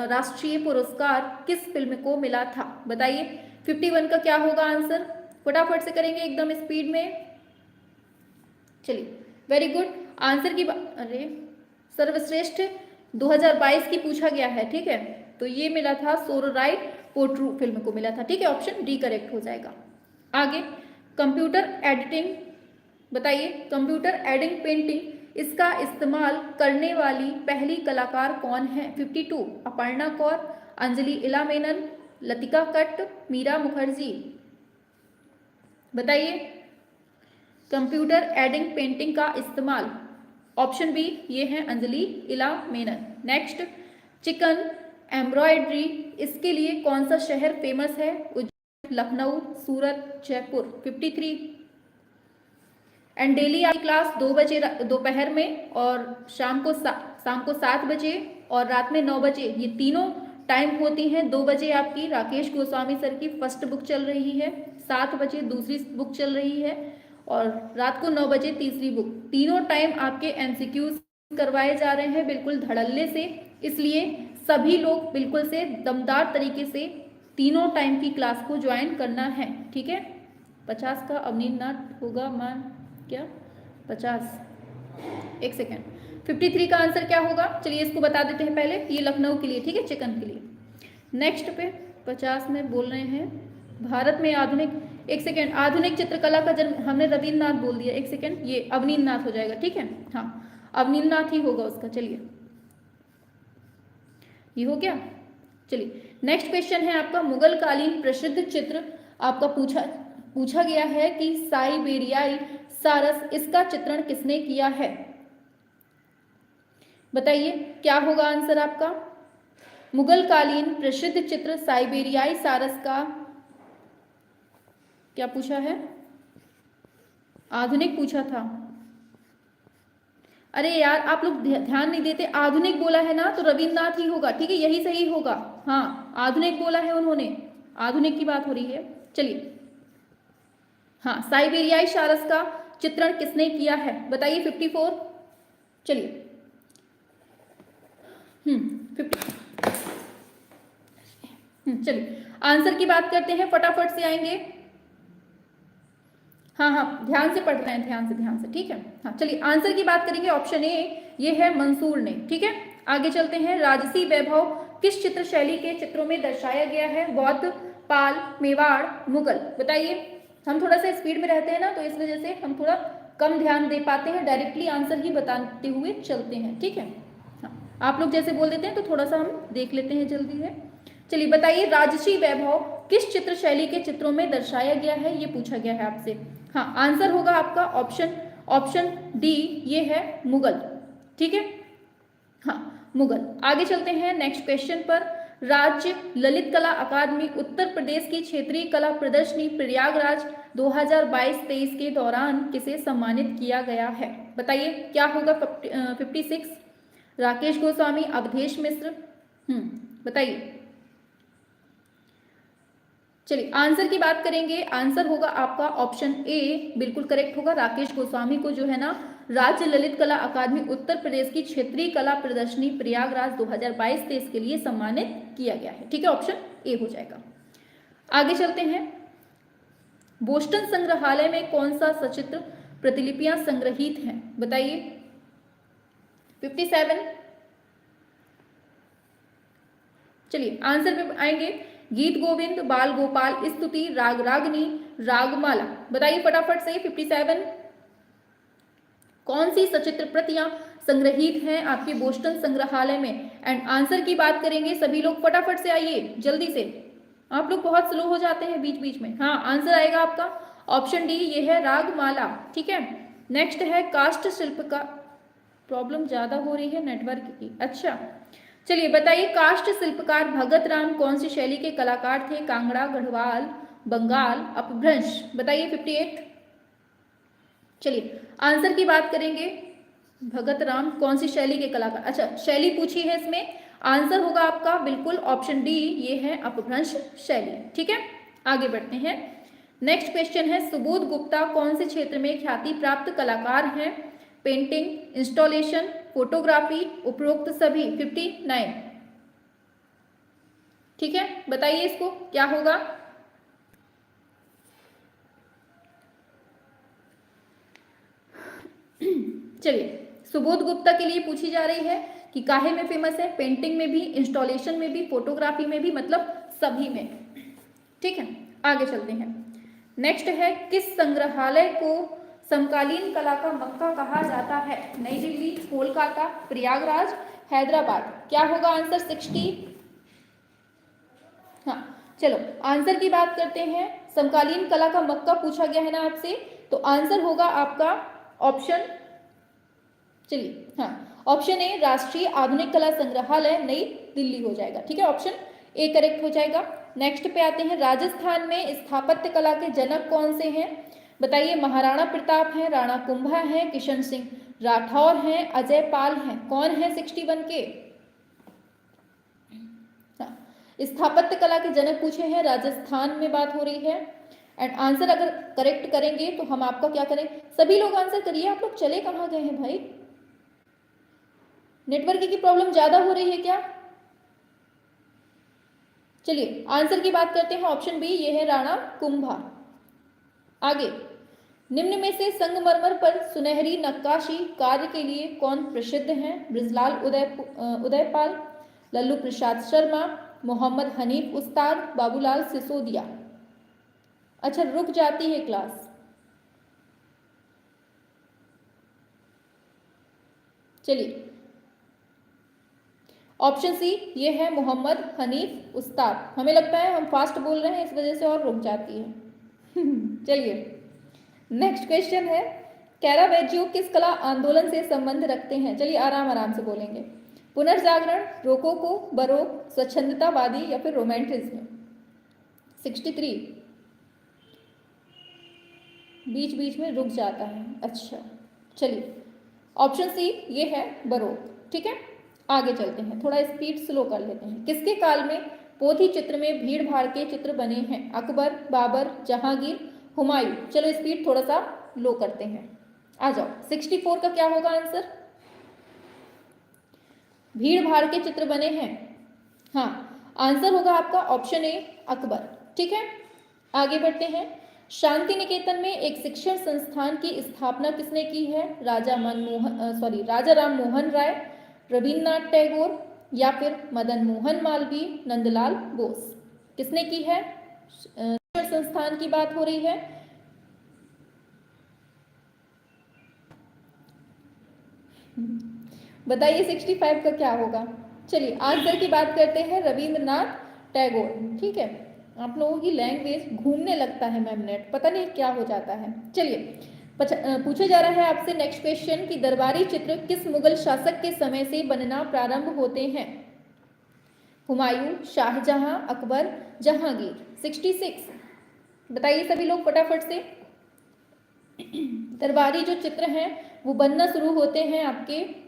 राष्ट्रीय पुरस्कार किस फिल्म को मिला था, बताइए। 51 का क्या होगा आंसर, फटाफट से करेंगे एकदम स्पीड में। चलिए वेरी गुड, आंसर की अरे सर्वश्रेष्ठ 2022 की पूछा गया है। ठीक है, तो ये मिला था सोरराय पोट्रू फिल्म को मिला था। ठीक है, ऑप्शन डी करेक्ट हो जाएगा। आगे कंप्यूटर एडिटिंग, बताइए कंप्यूटर एडिंग पेंटिंग इसका इस्तेमाल करने वाली पहली कलाकार कौन है। 52 अपर्णा कौर, अंजलि इला मेनन, लतिका कट्ट, मीरा मुखर्जी। बताइए कंप्यूटर एडिंग पेंटिंग का इस्तेमाल, ऑप्शन बी ये है अंजलि इला मेनन। नेक्स्ट चिकन एम्ब्रॉयडरी, इसके लिए कौन सा शहर फेमस है, उज्जैन, लखनऊ, सूरत, जयपुर। 53 एंड डेली आपकी क्लास 2 बजे दोपहर में और शाम को 7 बजे और रात में 9 बजे, ये तीनों टाइम होती हैं। 2 बजे आपकी राकेश गोस्वामी सर की फर्स्ट बुक चल रही है, 7 बजे दूसरी बुक चल रही है और रात को 9 बजे तीसरी बुक। तीनों टाइम आपके एमसीक्यूज करवाए जा रहे हैं बिल्कुल धड़ल्ले से, इसलिए सभी लोग बिल्कुल से दमदार तरीके से तीनों टाइम की क्लास को ज्वाइन करना है, ठीक है। 50 का अवनीत नाथ होगा मान क्या 50, एक सेकेंड, 53 का आंसर क्या होगा, चलिए इसको बता देते हैं पहले, ये लखनऊ के लिए, ठीक है, चिकन के लिए। नेक्स्ट पे 50 में बोल रहे हैं भारत में आधुनिक, एक सेकेंड, आधुनिक चित्रकला का जन्म, हमने रविन्द्रनाथ बोल दिया, एक सेकेंड, ये अवनीत नाथ हो जाएगा, ठीक है, हाँ अवनीत नाथ ही होगा उसका। चलिए ये हो गया। चलिए नेक्स्ट क्वेश्चन है आपका, मुगल कालीन प्रसिद्ध चित्र आपका पूछा गया है कि साइबेरियाई सारस, इसका चित्रण किसने किया है, बताइए क्या होगा आंसर आपका। मुगल कालीन प्रसिद्ध चित्र साइबेरियाई सारस का क्या पूछा है, आधुनिक पूछा था। अरे यार आप लोग ध्यान नहीं देते, आधुनिक बोला है ना तो रविन्द्रनाथ ही होगा, ठीक है, यही सही होगा, हाँ आधुनिक बोला है उन्होंने, आधुनिक की बात हो रही है। चलिए हाँ, साइबेरियाई सारस का चित्रण किसने किया है, बताइए 54। चलिए 50, चलिए आंसर की बात करते हैं, फटाफट से आएंगे, हाँ हाँ ध्यान से पढ़ रहे हैं, ध्यान से, ठीक है। हाँ चलिए आंसर की बात करेंगे, ऑप्शन ए ये है मंसूर ने, ठीक है। आगे चलते हैं, राजसी वैभव किस चित्र शैली के चित्रों में दर्शाया गया है, बौद्ध, पाल, मेवाड़, मुगल, बताइए। हम थोड़ा सा स्पीड में रहते हैं ना, तो इस वजह से हम थोड़ा कम ध्यान दे पाते हैं, डायरेक्टली आंसर ही बताते हुए चलते हैं, ठीक है। हाँ आप लोग जैसे बोल देते हैं तो थोड़ा सा हम देख लेते हैं जल्दी है। चलिए बताइए, राजसी वैभव किस चित्र शैली के चित्रों में दर्शाया गया है, ये पूछा गया है आपसे। हाँ आंसर होगा आपका ऑप्शन डी, ये है मुगल, ठीक है, हाँ मुगल। आगे चलते हैं नेक्स्ट क्वेश्चन पर, राज्य ललित कला अकादमी उत्तर प्रदेश की क्षेत्रीय कला प्रदर्शनी प्रयागराज 2022-23 के दौरान किसे सम्मानित किया गया है, बताइए क्या होगा। 56 राकेश गोस्वामी, अवधेश मिश्र, बताइए। चलिए आंसर की बात करेंगे, आंसर होगा आपका ऑप्शन ए, बिल्कुल करेक्ट होगा, राकेश गोस्वामी को जो है ना राज्य ललित कला अकादमी उत्तर प्रदेश की क्षेत्रीय कला प्रदर्शनी प्रयागराज 2022-23 के लिए सम्मानित किया गया है, ठीक है, ऑप्शन ए हो जाएगा। आगे चलते हैं, बोस्टन संग्रहालय में कौन सा सचित्र प्रतिलिपियां संग्रहित हैं, बताइए। 57, चलिए आंसर पे आएंगे, गीत गोविंद, बाल गोपाल, स्तुति, राग रागनी, रागमाला, बताइए फटाफट से। 57 कौन सी सचित्र प्रतियां संग्रहित हैं आपके बोस्टन संग्रहालय में, एंड आंसर की बात करेंगे, सभी लोग फटाफट से आइए जल्दी से, आप लोग बहुत स्लो हो जाते हैं बीच बीच में। हाँ आंसर आएगा आपका ऑप्शन डी, ये है रागमाला, ठीक है। नेक्स्ट है काष्ठ शिल्प का, प्रॉब्लम ज्यादा हो रही है नेटवर्क की, अच्छा चलिए बताइए, काष्ठ शिल्पकार भगत राम कौन सी शैली के कलाकार थे, कांगड़ा, गढ़वाल, बंगाल, अपभ्रंश, बताइए। 58, चलिए आंसर की बात करेंगे, भगत राम कौन सी शैली के कलाकार, अच्छा शैली पूछी है इसमें, आंसर होगा आपका बिल्कुल ऑप्शन डी, ये है अपभ्रंश शैली, ठीक है। आगे बढ़ते हैं, नेक्स्ट क्वेश्चन है, सुबोध गुप्ता कौन से क्षेत्र में ख्याति प्राप्त कलाकार हैं, पेंटिंग, इंस्टॉलेशन, फोटोग्राफी, उपरोक्त सभी। 59, ठीक है, बताइए इसको क्या होगा। चलिए सुबोध गुप्ता के लिए पूछी जा रही है कि काहे में फेमस है, पेंटिंग में भी, इंस्टॉलेशन में भी, फोटोग्राफी में भी, मतलब सभी में, ठीक है। आगे चलते हैं, नेक्स्ट है, किस संग्रहालय को समकालीन कला का मक्का कहा जाता है, नई दिल्ली, कोलकाता, प्रयागराज, हैदराबाद, क्या होगा आंसर। 60, हाँ चलो आंसर की बात करते हैं, समकालीन कला का मक्का पूछा गया है ना आपसे, तो आंसर होगा आपका ऑप्शन, चलिए हाँ ऑप्शन ए, राष्ट्रीय आधुनिक कला संग्रहालय नई दिल्ली हो जाएगा, ठीक है, ऑप्शन ए करेक्ट हो जाएगा। नेक्स्ट पे आते हैं, राजस्थान में स्थापत्य कला के जनक कौन से हैं, बताइए। महाराणा प्रताप हैं, राणा कुंभा हैं, किशन सिंह राठौर हैं, अजय पाल हैं, कौन है 61 के, स्थापत्य कला के जनक पूछे हैं, राजस्थान में बात हो रही है, एंड आंसर अगर करेक्ट करेंगे तो हम आपका क्या करें, सभी लोग आंसर करिए, आप लोग चले कहाँ गए हैं भाई, नेटवर्क की प्रॉब्लम ज्यादा हो रही है क्या? चलिए आंसर की बात करते हैं, ऑप्शन बी ये है राणा कुंभा। आगे, निम्न में से संगमरमर पर सुनहरी नक्काशी कार्य के लिए कौन प्रसिद्ध हैं? बृजलाल उदयपाल, लल्लू प्रसाद शर्मा, मोहम्मद हनीफ उस्ताद, बाबूलाल सिसोदिया। अच्छा रुक जाती है क्लास। चलिए ऑप्शन सी ये है मोहम्मद हनीफ उस्ताद। हमें लगता है हम फास्ट बोल रहे हैं इस वजह से और रुक जाती है। चलिए नेक्स्ट क्वेश्चन है, कैरावेजियो किस कला आंदोलन से संबंध रखते हैं? चलिए आराम आराम से बोलेंगे। पुनर्जागरण, रोकोको, बरोक, स्वच्छंदतावादी या फिर रोमांटिज्म। 63 बीच बीच में रुक जाता है। अच्छा चलिए ऑप्शन सी ये है बरोक। ठीक है आगे चलते हैं, थोड़ा स्पीड स्लो कर लेते हैं। किसके काल में पोथी चित्र में भीड़ भाड़ के चित्र बने हैं? अकबर, बाबर, जहांगीर, हुमायूं। चलो स्पीड थोड़ा सा लो करते हैं, आ जाओ। 64 का क्या होगा आंसर? भीड़ भाड़ के चित्र बने हैं, हाँ आंसर होगा आपका ऑप्शन ए अकबर। ठीक है आगे बढ़ते हैं। शांति निकेतन में एक शिक्षण संस्थान की स्थापना किसने की है? राजा राम मोहन राय, रविन्द्रनाथ टैगोर या फिर मदन मोहन मालवीय, नंदलाल बोस। किसने की है? शिक्षण संस्थान की बात हो रही है। बताइए 65 का क्या होगा? चलिए आंसर की बात करते हैं, रविन्द्रनाथ टैगोर। ठीक है आप लोगों की लैंग्वेज घूमने लगता है मैम, नेट पता नहीं क्या हो जाता है। चलिए पूछा जा रहा है आपसे नेक्स्ट क्वेश्चन कि दरबारी चित्र किस मुगल शासक के समय से बनना प्रारंभ होते हैं? हुमायूं, शाहजहां, अकबर, जहांगीर। 66 बताइए सभी लोग फटाफट से। दरबारी जो चित्र हैं वो बनना शुरू होते हैं आपके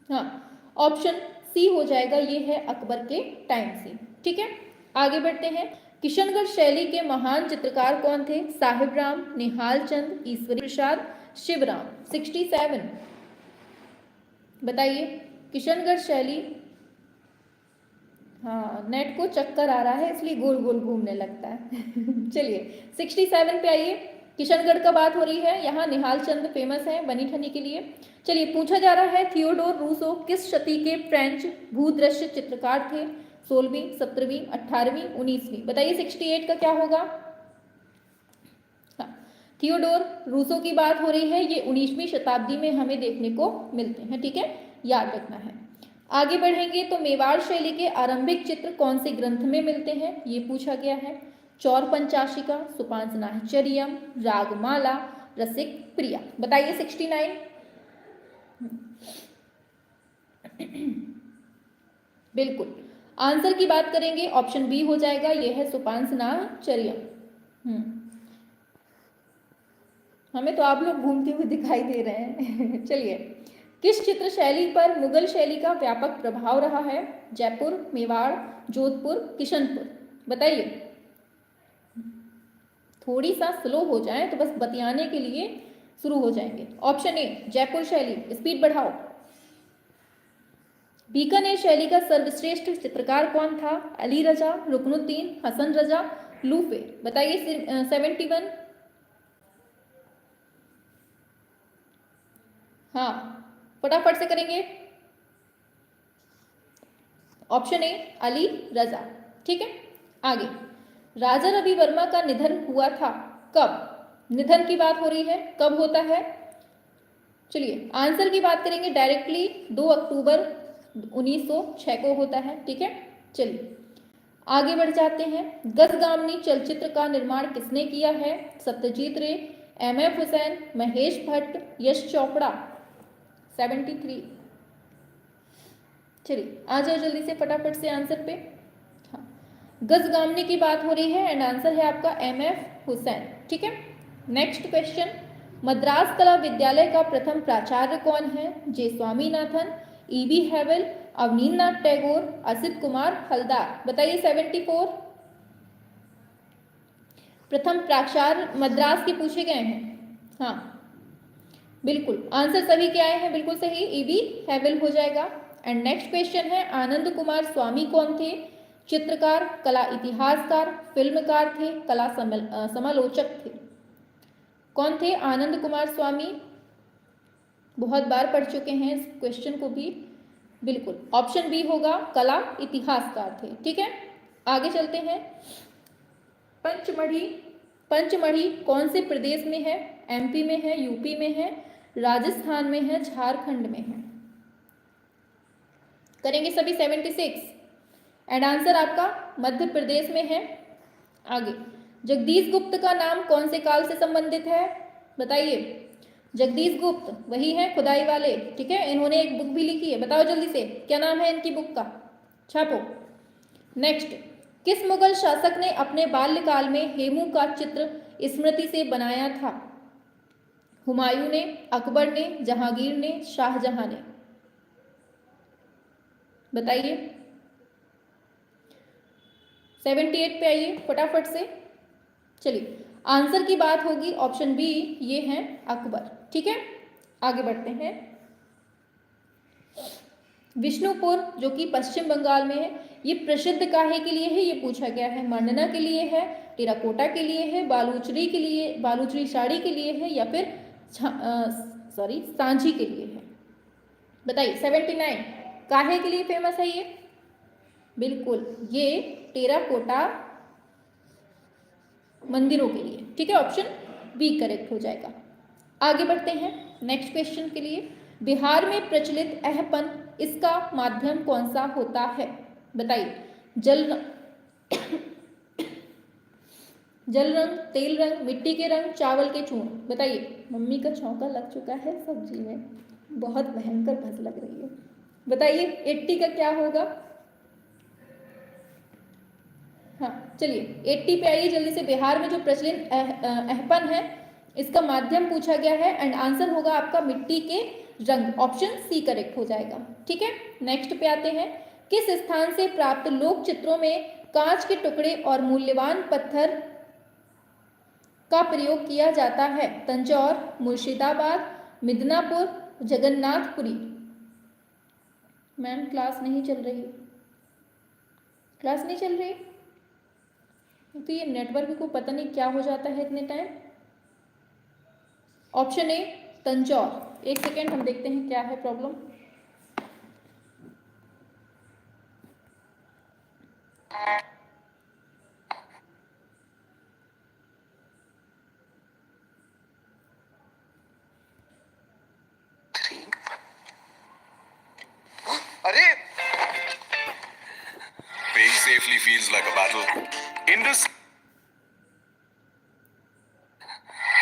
हाँ ऑप्शन सी हो जाएगा, ये है अकबर के टाइम से। ठीक है आगे बढ़ते हैं। किशनगढ़ शैली के महान चित्रकार कौन थे? साहिब राम, निहाल चंद, ईश्वरी प्रसाद, शिवराम। 67 बताइए किशनगढ़ शैली। हाँ नेट को चक्कर आ रहा है इसलिए गोल गोल घूमने लगता है। चलिए 67 पे आइए। किशनगढ़ का बात हो रही है, यहाँ निहाल चंद फेमस है बनी ठनी के लिए। चलिए पूछा जा रहा है थियोडोर रूसो किस शती के फ्रेंच भूदृश्य चित्रकार थे? 16वीं, 17वीं, 18वीं, 19वीं। बताइए 68 का क्या होगा? हाँ थियोडोर रूसो की बात हो रही है, ये 19वीं शताब्दी में हमें देखने को मिलते हैं। ठीक है याद रखना है। आगे बढ़ेंगे तो मेवाड़ शैली के आरंभिक चित्र कौन से ग्रंथ में मिलते हैं? ये पूछा गया है। चौर पंचाशिका, सुपांसनाचर्यम, रागमाला, रसिक प्रिया। बताइए 69 बिल्कुल आंसर की बात करेंगे ऑप्शन बी हो जाएगा, यह है सुपांसनाचर्यम। हमें तो आप लोग घूमते हुए दिखाई दे रहे हैं। चलिए किस चित्र शैली पर मुगल शैली का व्यापक प्रभाव रहा है? जयपुर, मेवाड़, जोधपुर, किशनपुर। बताइए थोड़ी सा स्लो हो जाए तो बस बतियाने के लिए शुरू हो जाएंगे। ऑप्शन ए जयपुर शैली, स्पीड बढ़ाओ। बीकानेर शैली का सर्वश्रेष्ठ चित्रकार कौन था? अली रजा, रुकनुद्दीन, हसन रजा, लूफे। बताइए 71 हाँ फटाफट से करेंगे। ऑप्शन ए अली रजा। ठीक है आगे, राजा रवि वर्मा का निधन हुआ था कब? निधन की बात हो रही है, कब होता है? चलिए आंसर की बात करेंगे डायरेक्टली, 2 अक्टूबर 1906 को होता है। ठीक है चलिए आगे बढ़ जाते हैं। गजगामनी चलचित्र का निर्माण किसने किया है? सत्यजीत रे, एम.एफ. हुसैन, महेश भट्ट, यश चोपड़ा। 73 चलिए आ जाओ जल्दी से फटाफट से आंसर पे। हाँ गजगामनी की बात हो रही है एंड आंसर है आपका एम.एफ. हुसैन। ठीक है नेक्स्ट क्वेश्चन, मद्रास कला विद्यालय का प्रथम प्राचार्य कौन है? जे स्वामीनाथन, ई.बी. हैवल, अवनींद्रनाथ टैगोर, असित कुमार हलदार। बताइए 74 प्रथम प्राचार्य मद्रास के पूछे गए हैं। हाँ बिल्कुल आंसर सभी के आए हैं, बिल्कुल सही, ईवी हैविल हो जाएगा। एंड नेक्स्ट क्वेश्चन है, आनंद कुमार स्वामी कौन थे? चित्रकार, कला इतिहासकार, फिल्मकार थे, कला समालोचक थे। कौन थे आनंद कुमार स्वामी? बहुत बार पढ़ चुके हैं इस क्वेश्चन को भी। बिल्कुल ऑप्शन बी होगा, कला इतिहासकार थे। ठीक है, आगे चलते हैं। पंचमढ़ी, पंचमढ़ी कौन से प्रदेश में है? एमपी में है, यूपी में है, राजस्थान में है, झारखंड में है? करेंगे सभी 76 एंड आंसर आपका मध्य प्रदेश में है। आगे, जगदीश गुप्त का नाम कौन से काल से संबंधित है? बताइए। जगदीश गुप्त वही है खुदाई वाले, ठीक है, इन्होंने एक बुक भी लिखी है, बताओ जल्दी से क्या नाम है इनकी बुक का, छापो। नेक्स्ट, किस मुगल शासक ने अपने बाल्यकाल में हेमू का चित्र स्मृति से बनाया था? हुमायूं ने, अकबर ने, जहांगीर ने, शाहजहां ने? बताइए। 78 पे आइए फटाफट से। चलिए, आंसर की बात होगी ऑप्शन बी, ये है अकबर। ठीक है, आगे बढ़ते हैं। विष्णुपुर जो कि पश्चिम बंगाल में है, ये प्रसिद्ध काहे के लिए है? ये पूछा गया है। मंडना के लिए है, टेराकोटा के लिए है, बालूचरी के लिए, बालूचरी साड़ी के लिए है, या फिर सांझी के लिए है? बताइए। 79 काहे के लिए फेमस है ये? बिल्कुल, ये टेराकोटा मंदिरों के लिए। ठीक है, ऑप्शन बी करेक्ट हो जाएगा। आगे बढ़ते हैं नेक्स्ट क्वेश्चन के लिए। बिहार में प्रचलित अहपन, इसका माध्यम कौन सा होता है? बताइए। जल रंग, तेल रंग, मिट्टी के रंग, चावल के चूर्ण? बताइए। मम्मी का छौंका लग चुका है सब्जी में, बहुत भयंकर भस लग रही है। बताइए 80 का क्या होगा? हाँ चलिए 80 पे आइए जल्दी से। बिहार में जो प्रचलित अहपन है, इसका माध्यम पूछा गया है एंड आंसर होगा आपका मिट्टी के रंग, ऑप्शन सी करेक्ट हो जाएगा। ठीक है, नेक्स्ट पे आते हैं। किस स्थान से प्राप्त लोक चित्रों में कांच के टुकड़े और मूल्यवान पत्थर का प्रयोग किया जाता है? तंजौर, मुर्शिदाबाद, मिदनापुर, जगन्नाथपुरी? मैम क्लास नहीं चल रही, क्लास नहीं चल रही, तो ये नेटवर्क को पता नहीं क्या हो जाता है इतने टाइम। Option A Tanjore. एक सेकेंड हम देखते हैं क्या है प्रॉब्लम। अरे Paying safely feels like a battle. Indus.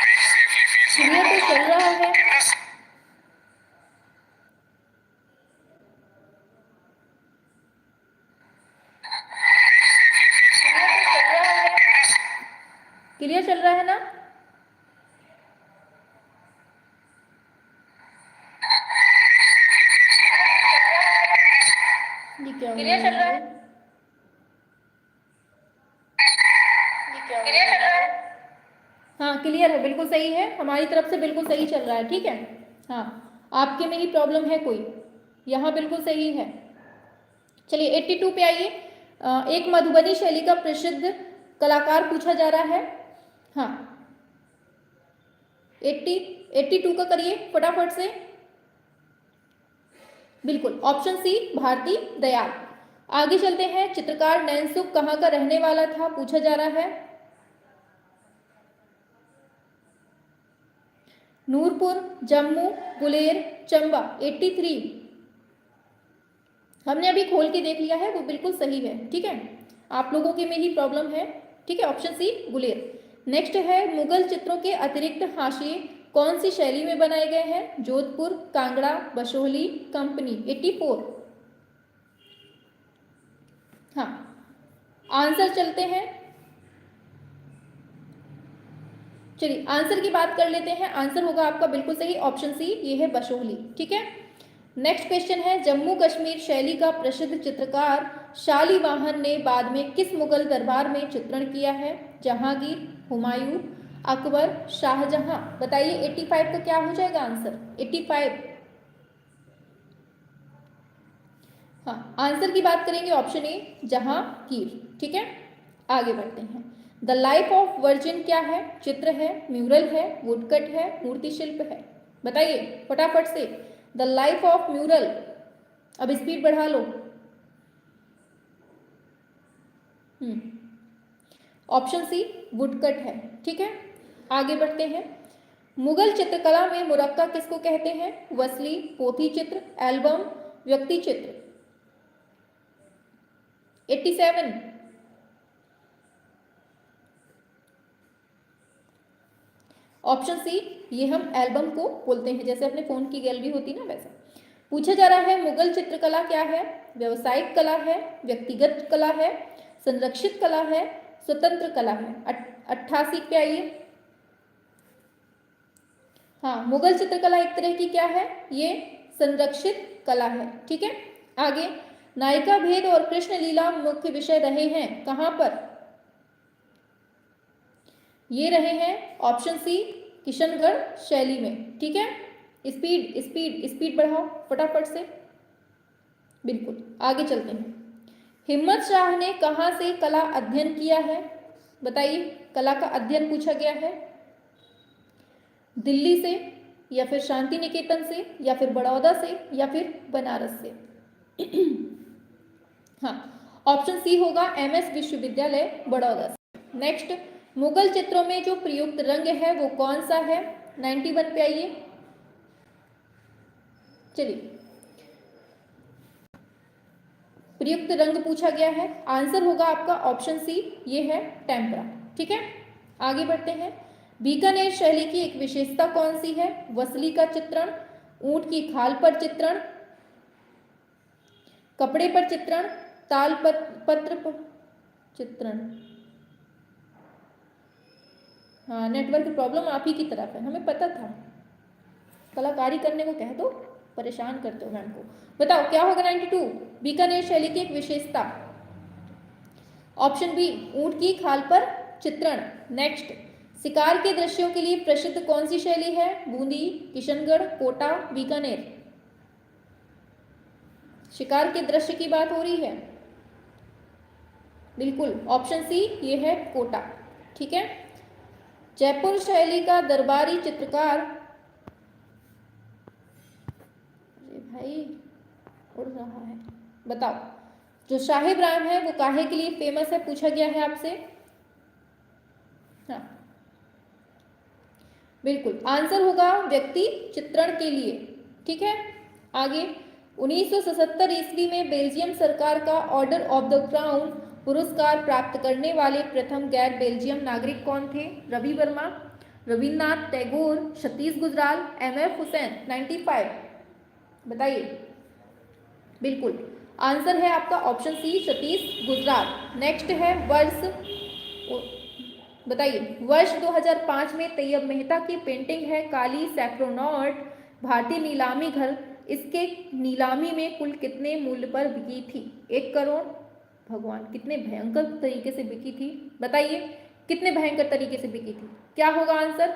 Paying safely feels like a clear तो चल रहा है। Indus. क्लियर चल रहा है ना? ये क्या क्लियर चल रहा है? क्लियर चल रहा है? हाँ क्लियर है, बिल्कुल सही है, हमारी तरफ से बिल्कुल सही चल रहा है। ठीक है, हाँ आपके में ही प्रॉब्लम है कोई, यहाँ बिल्कुल सही है। चलिए 82 पे आइए। एक मधुबनी शैली का प्रसिद्ध कलाकार पूछा जा रहा है। हाँ 82 का करिए फटाफट से। बिल्कुल ऑप्शन सी भारती दयाल। आगे चलते हैं। चित्रकार नैनसुख कहाँ का रहने वाला था पूछा जा रहा है? नूरपुर, जम्मू, गुलेर, चंबा? 83 हमने अभी खोल के देख लिया है, वो बिल्कुल सही है। ठीक है, आप लोगों के में ही प्रॉब्लम है। ठीक है, ऑप्शन सी गुलेर। नेक्स्ट है, मुगल चित्रों के अतिरिक्त हाशिए कौन सी शैली में बनाए गए हैं? जोधपुर, कांगड़ा, बशोहली, कंपनी? 84 हाँ आंसर चलते हैं। चलिए आंसर की बात कर लेते हैं। आंसर होगा आपका बिल्कुल सही, ऑप्शन सी, ये है बशोहली। ठीक है, नेक्स्ट क्वेश्चन है। जम्मू कश्मीर शैली का प्रसिद्ध चित्रकार शालीवाहन ने बाद में किस मुगल दरबार में चित्रण किया है? जहांगीर, हुमायूं, अकबर, शाहजहां। बताइए 85 का क्या हो जाएगा आंसर? 85। हाँ, आंसर की बात करेंगे ऑप्शन ए जहांगीर। ठीक है, आगे बढ़ते हैं। द लाइफ ऑफ वर्जिन क्या है? चित्र है, म्यूरल है, वुडकट है, मूर्ति शिल्प है। बताइए फटाफट से। द लाइफ ऑफ म्यूरल, अब स्पीड बढ़ा लो। ऑप्शन सी वुडकट है। ठीक है, आगे बढ़ते हैं। मुगल चित्रकला में मुरक्का किसको कहते हैं? वसली, पोथी चित्र, एल्बम, व्यक्ति चित्र। 87। ऑप्शन सी, ये हम एल्बम को बोलते हैं, जैसे अपने फोन की गैलरी होती ना वैसा। पूछा जा रहा है मुगल चित्रकला क्या है? व्यवसायिक कला है, व्यक्तिगत कला है, संरक्षित कला है, स्वतंत्र कला है। 88 पे आइए। हाँ, मुगल चित्रकला एक तरह की क्या है? ये संरक्षित कला है। ठीक है, आगे। नायिका भेद और कृष्ण लीला मुख्य विषय रहे हैं कहां पर? ये रहे हैं ऑप्शन सी किशनगढ़ शैली में। ठीक है, स्पीड स्पीड स्पीड बढ़ाओ फटाफट से। बिल्कुल, आगे चलते हैं। हिम्मत शाह ने कहां से कला अध्ययन किया है? बताइए, कला का अध्ययन पूछा गया है। दिल्ली से, या फिर शांति निकेतन से, या फिर बड़ौदा से, या फिर बनारस से। हाँ, ऑप्शन सी होगा एमएस विश्वविद्यालय बड़ौदा से। नेक्स्ट, मुगल चित्रों में जो प्रयुक्त रंग है वो कौन सा है? 91 पे आइए। चलिए, प्रयुक्त रंग पूछा गया है, आंसर होगा आपका ऑप्शन सी, ये है टेम्परा। ठीक है, आगे बढ़ते हैं। बीकानेर शैली की एक विशेषता कौन सी है? वसली का चित्रण, ऊंट की खाल पर चित्रण, कपड़े पर चित्रण, ताल पत्र पर चित्रण। हाँ, नेटवर्क प्रॉब्लम आप ही की तरफ है, हमें पता था। कलाकारी करने को कह दो, परेशान करते हो मैम को। बताओ क्या होगा 92? बीकानेर शैली की एक विशेषता। ऑप्शन बी ऊंट की खाल पर चित्रण। नेक्स्ट, शिकार के दृश्यों के लिए प्रसिद्ध कौन सी शैली है? बूंदी, किशनगढ़, कोटा, बीकानेर। शिकार के दृश्य की बात हो रही है। बिल्कुल, ऑप्शन सी, ये है कोटा। ठीक है, जयपुर शैली का दरबारी चित्रकार, अरे भाई उड़ रहा है, बताओ। जो साहिब राम है वो काहे के लिए फेमस है, पूछा गया है आपसे। हाँ, बिल्कुल, आंसर होगा व्यक्ति चित्रण के लिए। ठीक है, आगे। 1977 ईस्वी में बेल्जियम सरकार का ऑर्डर ऑफ द क्राउन पुरस्कार प्राप्त करने वाले प्रथम गैर बेल्जियम नागरिक कौन थे? रवि वर्मा, रविन्द्रनाथ टैगोर, सतीश गुजराल, एमएफ हुसैन। 95, बताइए। बिल्कुल, आंसर है आपका option C, Satish Gujral. Next है वर्ष, बताइए। वर्ष 2005 में तैयब मेहता की पेंटिंग है काली सैक्रोनॉट, भारतीय नीलामी घर, इसके नीलामी में कुल कितने मूल्य पर बिकी थी? 1 करोड़। भगवान, कितने भयंकर तरीके से बिकी थी, बताइए कितने भयंकर तरीके से बिकी थी? क्या होगा आंसर?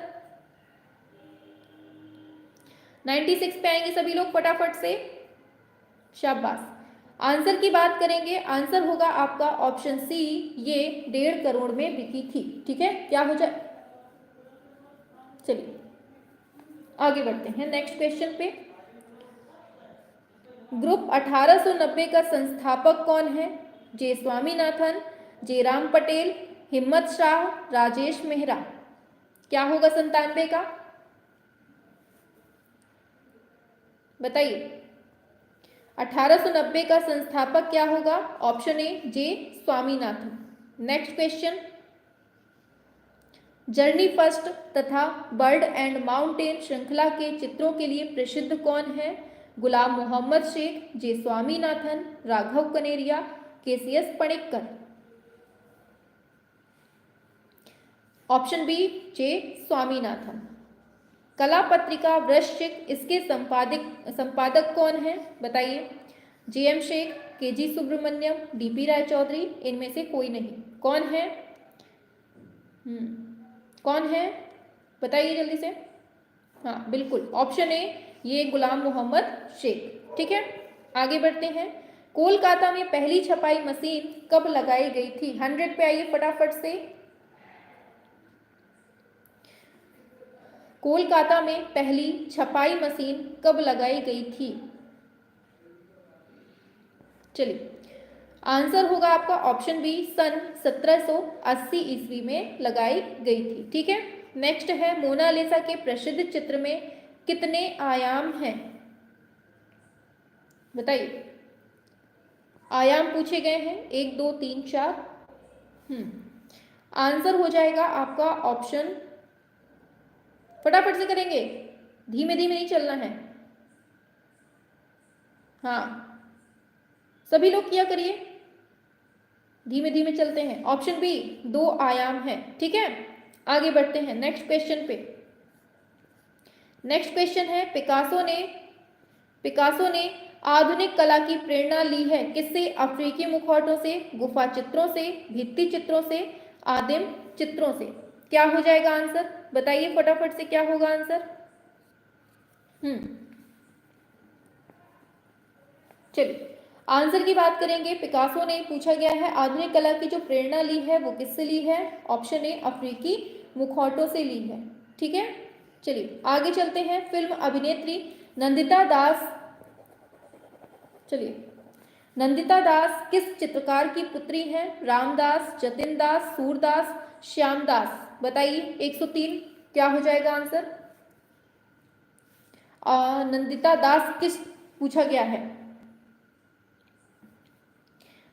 96 पे आएंगे सभी लोग फटाफट से, शाबाश। आंसर की बात करेंगे, आंसर होगा आपका ऑप्शन सी, ये 1.5 करोड़ में बिकी थी। ठीक है, क्या हो जाए? चलिए आगे बढ़ते हैं नेक्स्ट क्वेश्चन पे। ग्रुप 1890 का संस्थापक कौन है? जे स्वामीनाथन, जे राम पटेल, हिम्मत शाह, राजेश मेहरा। क्या होगा 97 का? बताइए। 1890 का संस्थापक क्या होगा? Option A J Swaminathan. Next question, journey first तथा बर्ड एंड माउंटेन श्रृंखला के चित्रों के लिए प्रसिद्ध कौन है? Ghulam Mohammed Sheikh, J Swaminathan, Raghav Kaneria, KCS Panikkar. Option B J Swaminathan. कला पत्रिका वृश्चिक, इसके संपादक कौन है? बताइए। JM Sheikh, KG Subramanyan, DP Roy Chowdhury, इनमें से कोई नहीं। कौन है? कौन है, बताइए जल्दी से। हाँ बिल्कुल, ऑप्शन ए, ये गुलाम मोहम्मद शेख। ठीक है, आगे बढ़ते हैं। कोलकाता में पहली छपाई मशीन कब लगाई गई थी? 100 पे आइए फटाफट से। कोलकाता में पहली छपाई मशीन कब लगाई गई थी? चलिए, आंसर होगा आपका ऑप्शन बी, सन 1780 ईस्वी में लगाई गई थी। ठीक है, नेक्स्ट है, मोनालिसा के प्रसिद्ध चित्र में कितने आयाम हैं? बताइए, आयाम पूछे गए हैं, 1 2 3 4। आंसर हो जाएगा आपका ऑप्शन, फटाफट से करेंगे, धीमे धीमे नहीं चलना है। हाँ सभी लोग किया करिए, धीमे धीमे चलते हैं। ऑप्शन बी, 2 आयाम है। ठीक है, आगे बढ़ते हैं नेक्स्ट क्वेश्चन पे। नेक्स्ट क्वेश्चन है, पिकासो ने आधुनिक कला की प्रेरणा ली है किससे? अफ्रीकी मुखौटों से, गुफा चित्रों से, भित्ति चित्रों से, आदिम चित्रों से। क्या हो जाएगा आंसर, बताइए फटाफट से, क्या होगा आंसर? चलिए, आंसर की बात करेंगे। पिकासो ने, पूछा गया है आधुनिक कला की जो प्रेरणा ली है वो किससे ली है? ऑप्शन ए, अफ्रीकी मुखौटों से ली है। ठीक है, चलिए आगे चलते हैं। फिल्म अभिनेत्री नंदिता दास, चलिए, नंदिता दास किस चित्रकार की पुत्री हैं? रामदास, जतिन दास, सूरदास, श्यामदास। बताइए, 103 क्या हो जाएगा आंसर? नंदिता दास किस पूछा गया है?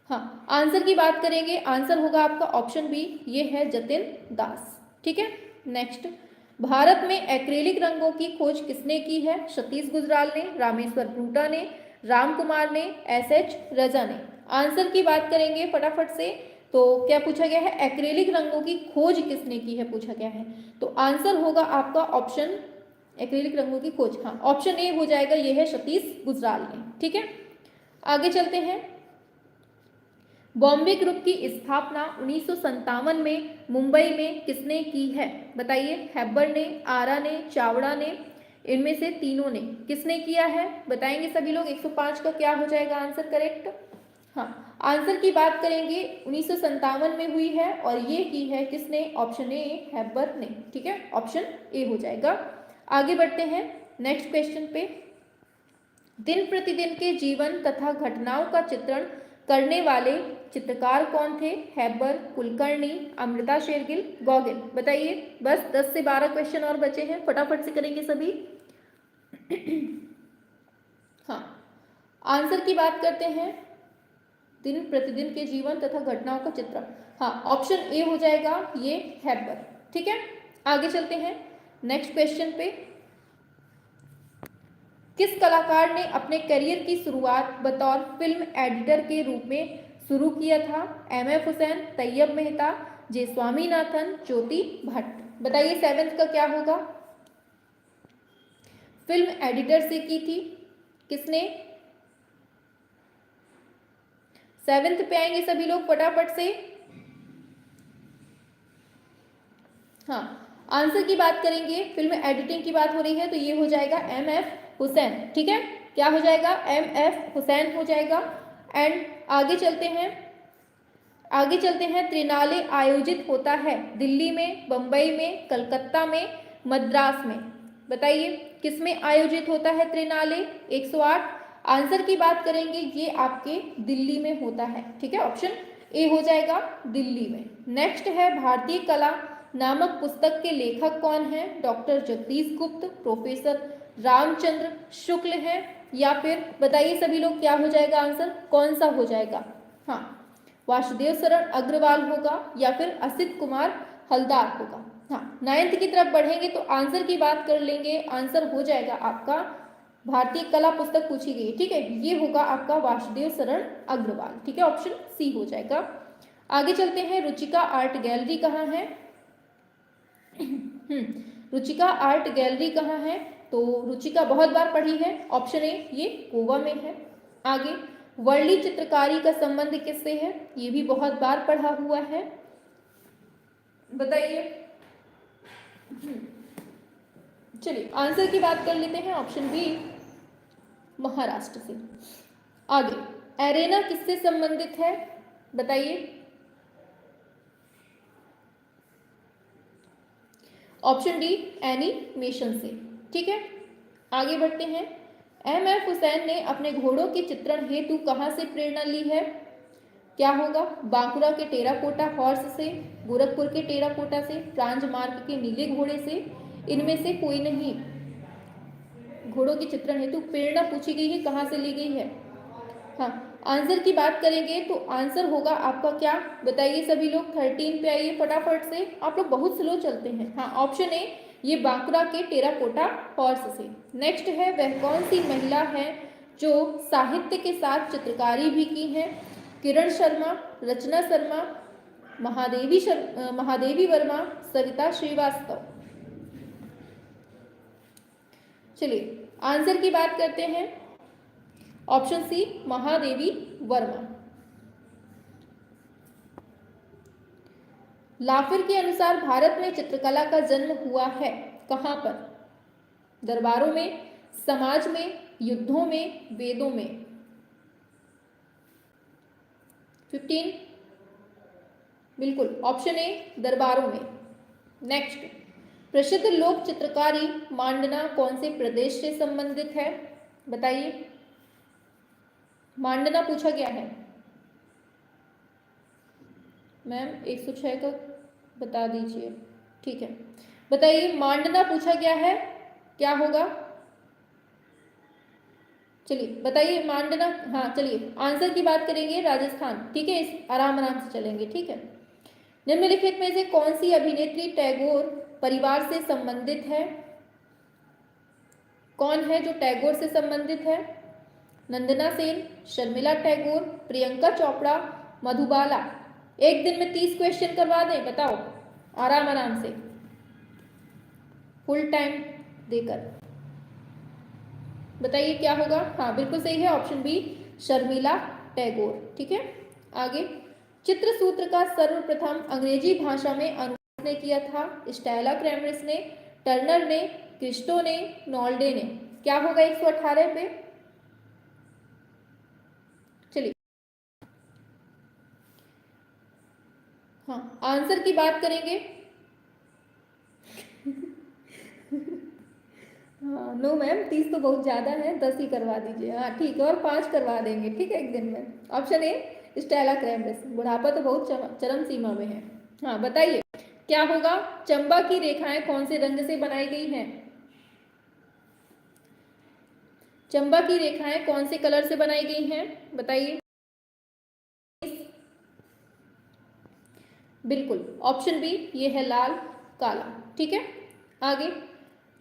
हाँ, आंसर की बात करेंगे, आंसर होगा आपका ऑप्शन बी, ये है जतिन दास। ठीक है, नेक्स्ट, भारत में एक्रेलिक रंगों की खोज किसने की है? सतीश गुजराल ने, रामेश्वर ब्रूटा ने, राम कुमार ने, एस.एच. रजा ने। आंसर की बात करेंगे फटाफट से, तो क्या पूछा गया है? एक्रेलिक रंगों की खोज किसने की है पूछा गया है, तो आंसर होगा आपका ऑप्शन, एक्रेलिक रंगों की खोज, हाँ ऑप्शन ए हो जाएगा, ये है सतीश गुजराल ने। ठीक है, आगे चलते हैं। बॉम्बे ग्रुप की स्थापना 1957 में मुंबई में किसने की है? बताइए, हैबर ने, आरा ने, चावड़ा ने, इनमें से तीनों ने किसने किया है? बताएंगे सभी लोग। 105 का क्या हो जाएगा आंसर करेक्ट? हाँ, आंसर की बात करेंगे 1957 में हुई है और ये की है किसने? ऑप्शन ए, हैबर ने। ठीक है, ऑप्शन ए हो जाएगा। आगे बढ़ते हैं नेक्स्ट क्वेश्चन पे। दिन प्रतिदिन के जीवन तथा घटनाओं का चित्रण करने वाले चित्रकार कौन थे? Haber, Kulkarni, Amrita Shergill, goggle. बताइए, बस 10 से 12 क्वेश्चन और बचे हैं, फटाफट से करेंगे सभी। हाँ, आंसर की बात करते हैं, दिन प्रतिदिन के जीवन तथा घटनाओं का चित्रण, हाँ ऑप्शन ए हो जाएगा, ये हैबर। ठीक है, आगे चलते हैं नेक्स्ट क्वेश्चन पे। किस कलाकार ने अपने करियर की शुरुआत बतौर फिल्म एडिटर के रूप में शुरू किया था? एम.एफ. हुसैन, तैयब मेहता, जे स्वामीनाथन, ज्योति भट्ट। बताइए, 7th का क्या होगा? फिल्म एडिटर से की थी किसने? 7th पे आएंगे सभी लोग फटाफट से। हाँ, आंसर की बात करेंगे, फिल्म एडिटिंग की बात हो रही है तो ये हो जाएगा एम.एफ. हुसैन। ठीक है, क्या हो जाएगा? एम.एफ. हुसैन हो जाएगा। एंड आगे चलते हैं, त्रिनाले आयोजित होता है दिल्ली में, बंबई में, कलकत्ता में, मद्रास में। बताइए, किस में आयोजित होता है त्रिनाले? 108। आंसर की बात करेंगे, ये आपके दिल्ली में होता है। ठीक है, ऑप्शन ए हो जाएगा, दिल्ली में। नेक्स्ट है, भारतीय कला नामक पुस्तक के लेखक कौन है? डॉक्टर जगदीश गुप्त, प्रोफेसर रामचंद्र शुक्ल है, या फिर बताइए सभी लोग, क्या हो जाएगा आंसर, कौन सा हो जाएगा? हाँ, वासुदेव शरण अग्रवाल होगा या फिर असित कुमार हलदार होगा। हाँ, 9th की तरफ बढ़ेंगे तो आंसर की बात कर लेंगे, आंसर हो जाएगा आपका, भारतीय कला पुस्तक पूछी गई, ठीक है, ये होगा आपका वासुदेव शरण अग्रवाल। ठीक है, ऑप्शन सी हो जाएगा। आगे चलते हैं, रुचिका आर्ट गैलरी कहाँ है? रुचिका आर्ट गैलरी कहाँ है? तो रुचिका बहुत बार पढ़ी है, ऑप्शन ए, ये गोवा में है। आगे, वर्ली चित्रकारी का संबंध किससे है? ये भी बहुत बार पढ़ा हुआ है, बताइए। चलिए आंसर की बात कर लेते हैं। ऑप्शन बी महाराष्ट्र से। आगे, एरेना किससे संबंधित है बताइए। ऑप्शन डी एनिमेशन से। ठीक है, आगे बढ़ते हैं। एम.एफ. हुसैन ने अपने घोड़ों के चित्रण हेतु कहाँ से प्रेरणा ली है? क्या होगा? बांकुरा के टेराकोटा हॉर्स से, गोरखपुर के टेराकोटा से, फ्रांज मार्क के नीले घोड़े से, इनमें से कोई नहीं। घोड़ों के चित्रण हेतु प्रेरणा पूछी गई है, कहाँ से ली गई है? हाँ, आंसर की बात करेंगे तो आंसर होगा आपका क्या बताइए सभी लोग। 13 पे आइए फटाफट से, आप लोग बहुत स्लो चलते हैं। हाँ, ऑप्शन ए ये बांकुरा के टेराकोटा हॉर्स से। नेक्स्ट है, वह कौन सी महिला है जो साहित्य के साथ चित्रकारी भी की है? किरण शर्मा, रचना शर्मा, महादेवी वर्मा, सविता श्रीवास्तव। चलिए आंसर की बात करते हैं। Option C Mahadevi Verma. लाफिर के अनुसार भारत में चित्रकला का जन्म हुआ है कहां पर? दरबारों में, समाज में, युद्धों में, वेदों में। 15 बिल्कुल, ऑप्शन ए दरबारों में। नेक्स्ट, प्रसिद्ध लोक चित्रकारी मांडना कौन से प्रदेश से संबंधित है बताइए। मांडना पूछा गया है मैम, 106 का बता दीजिए। ठीक है, बताइए मांडना पूछा गया है, क्या होगा? चलिए बताइए मांडना। हाँ चलिए आंसर की बात करेंगे, राजस्थान। ठीक है, इस आराम आराम से चलेंगे। ठीक है, निम्नलिखित में से कौन सी अभिनेत्री टैगोर परिवार से संबंधित है? कौन है जो टैगोर से संबंधित है? नंदना सेन, शर्मिला टैगोर, प्रियंका चोपड़ा, मधुबाला। एक दिन में 30 क्वेश्चन करवा दें, बताओ आराम आराम से, फुल टाइम देकर बताइए क्या होगा। हाँ बिल्कुल सही है, ऑप्शन बी शर्मिला टैगोर। ठीक है, आगे, चित्रसूत्र का सर्वप्रथम अंग्रेजी भाषा में अनुवाद ने किया था? स्टेला क्रेमरिस ने, टर्नर ने, क्रिस्टो ने, नॉल्डे ने। क्या होगा 118 पे? चलिए हाँ, आंसर की बात करेंगे। हाँ नो मैम, 30 तो बहुत ज़्यादा है, 10 ही करवा दीजिए। हाँ ठीक है, और 5 करवा देंगे। ठीक है, एक दिन में। Option A Stella Kramrisch. बुढ़ापा तो बहुत चरम सीमा में है। हाँ बताइए क्या होगा? चंबा की रेखाएं कौन से रंग से बनाई गई हैं? चंबा की रेखाएं कौन से कलर से बनाई गई हैं बताइए। बिल्कुल, ऑप्शन बी ये है लाल काला। ठीक है, आगे,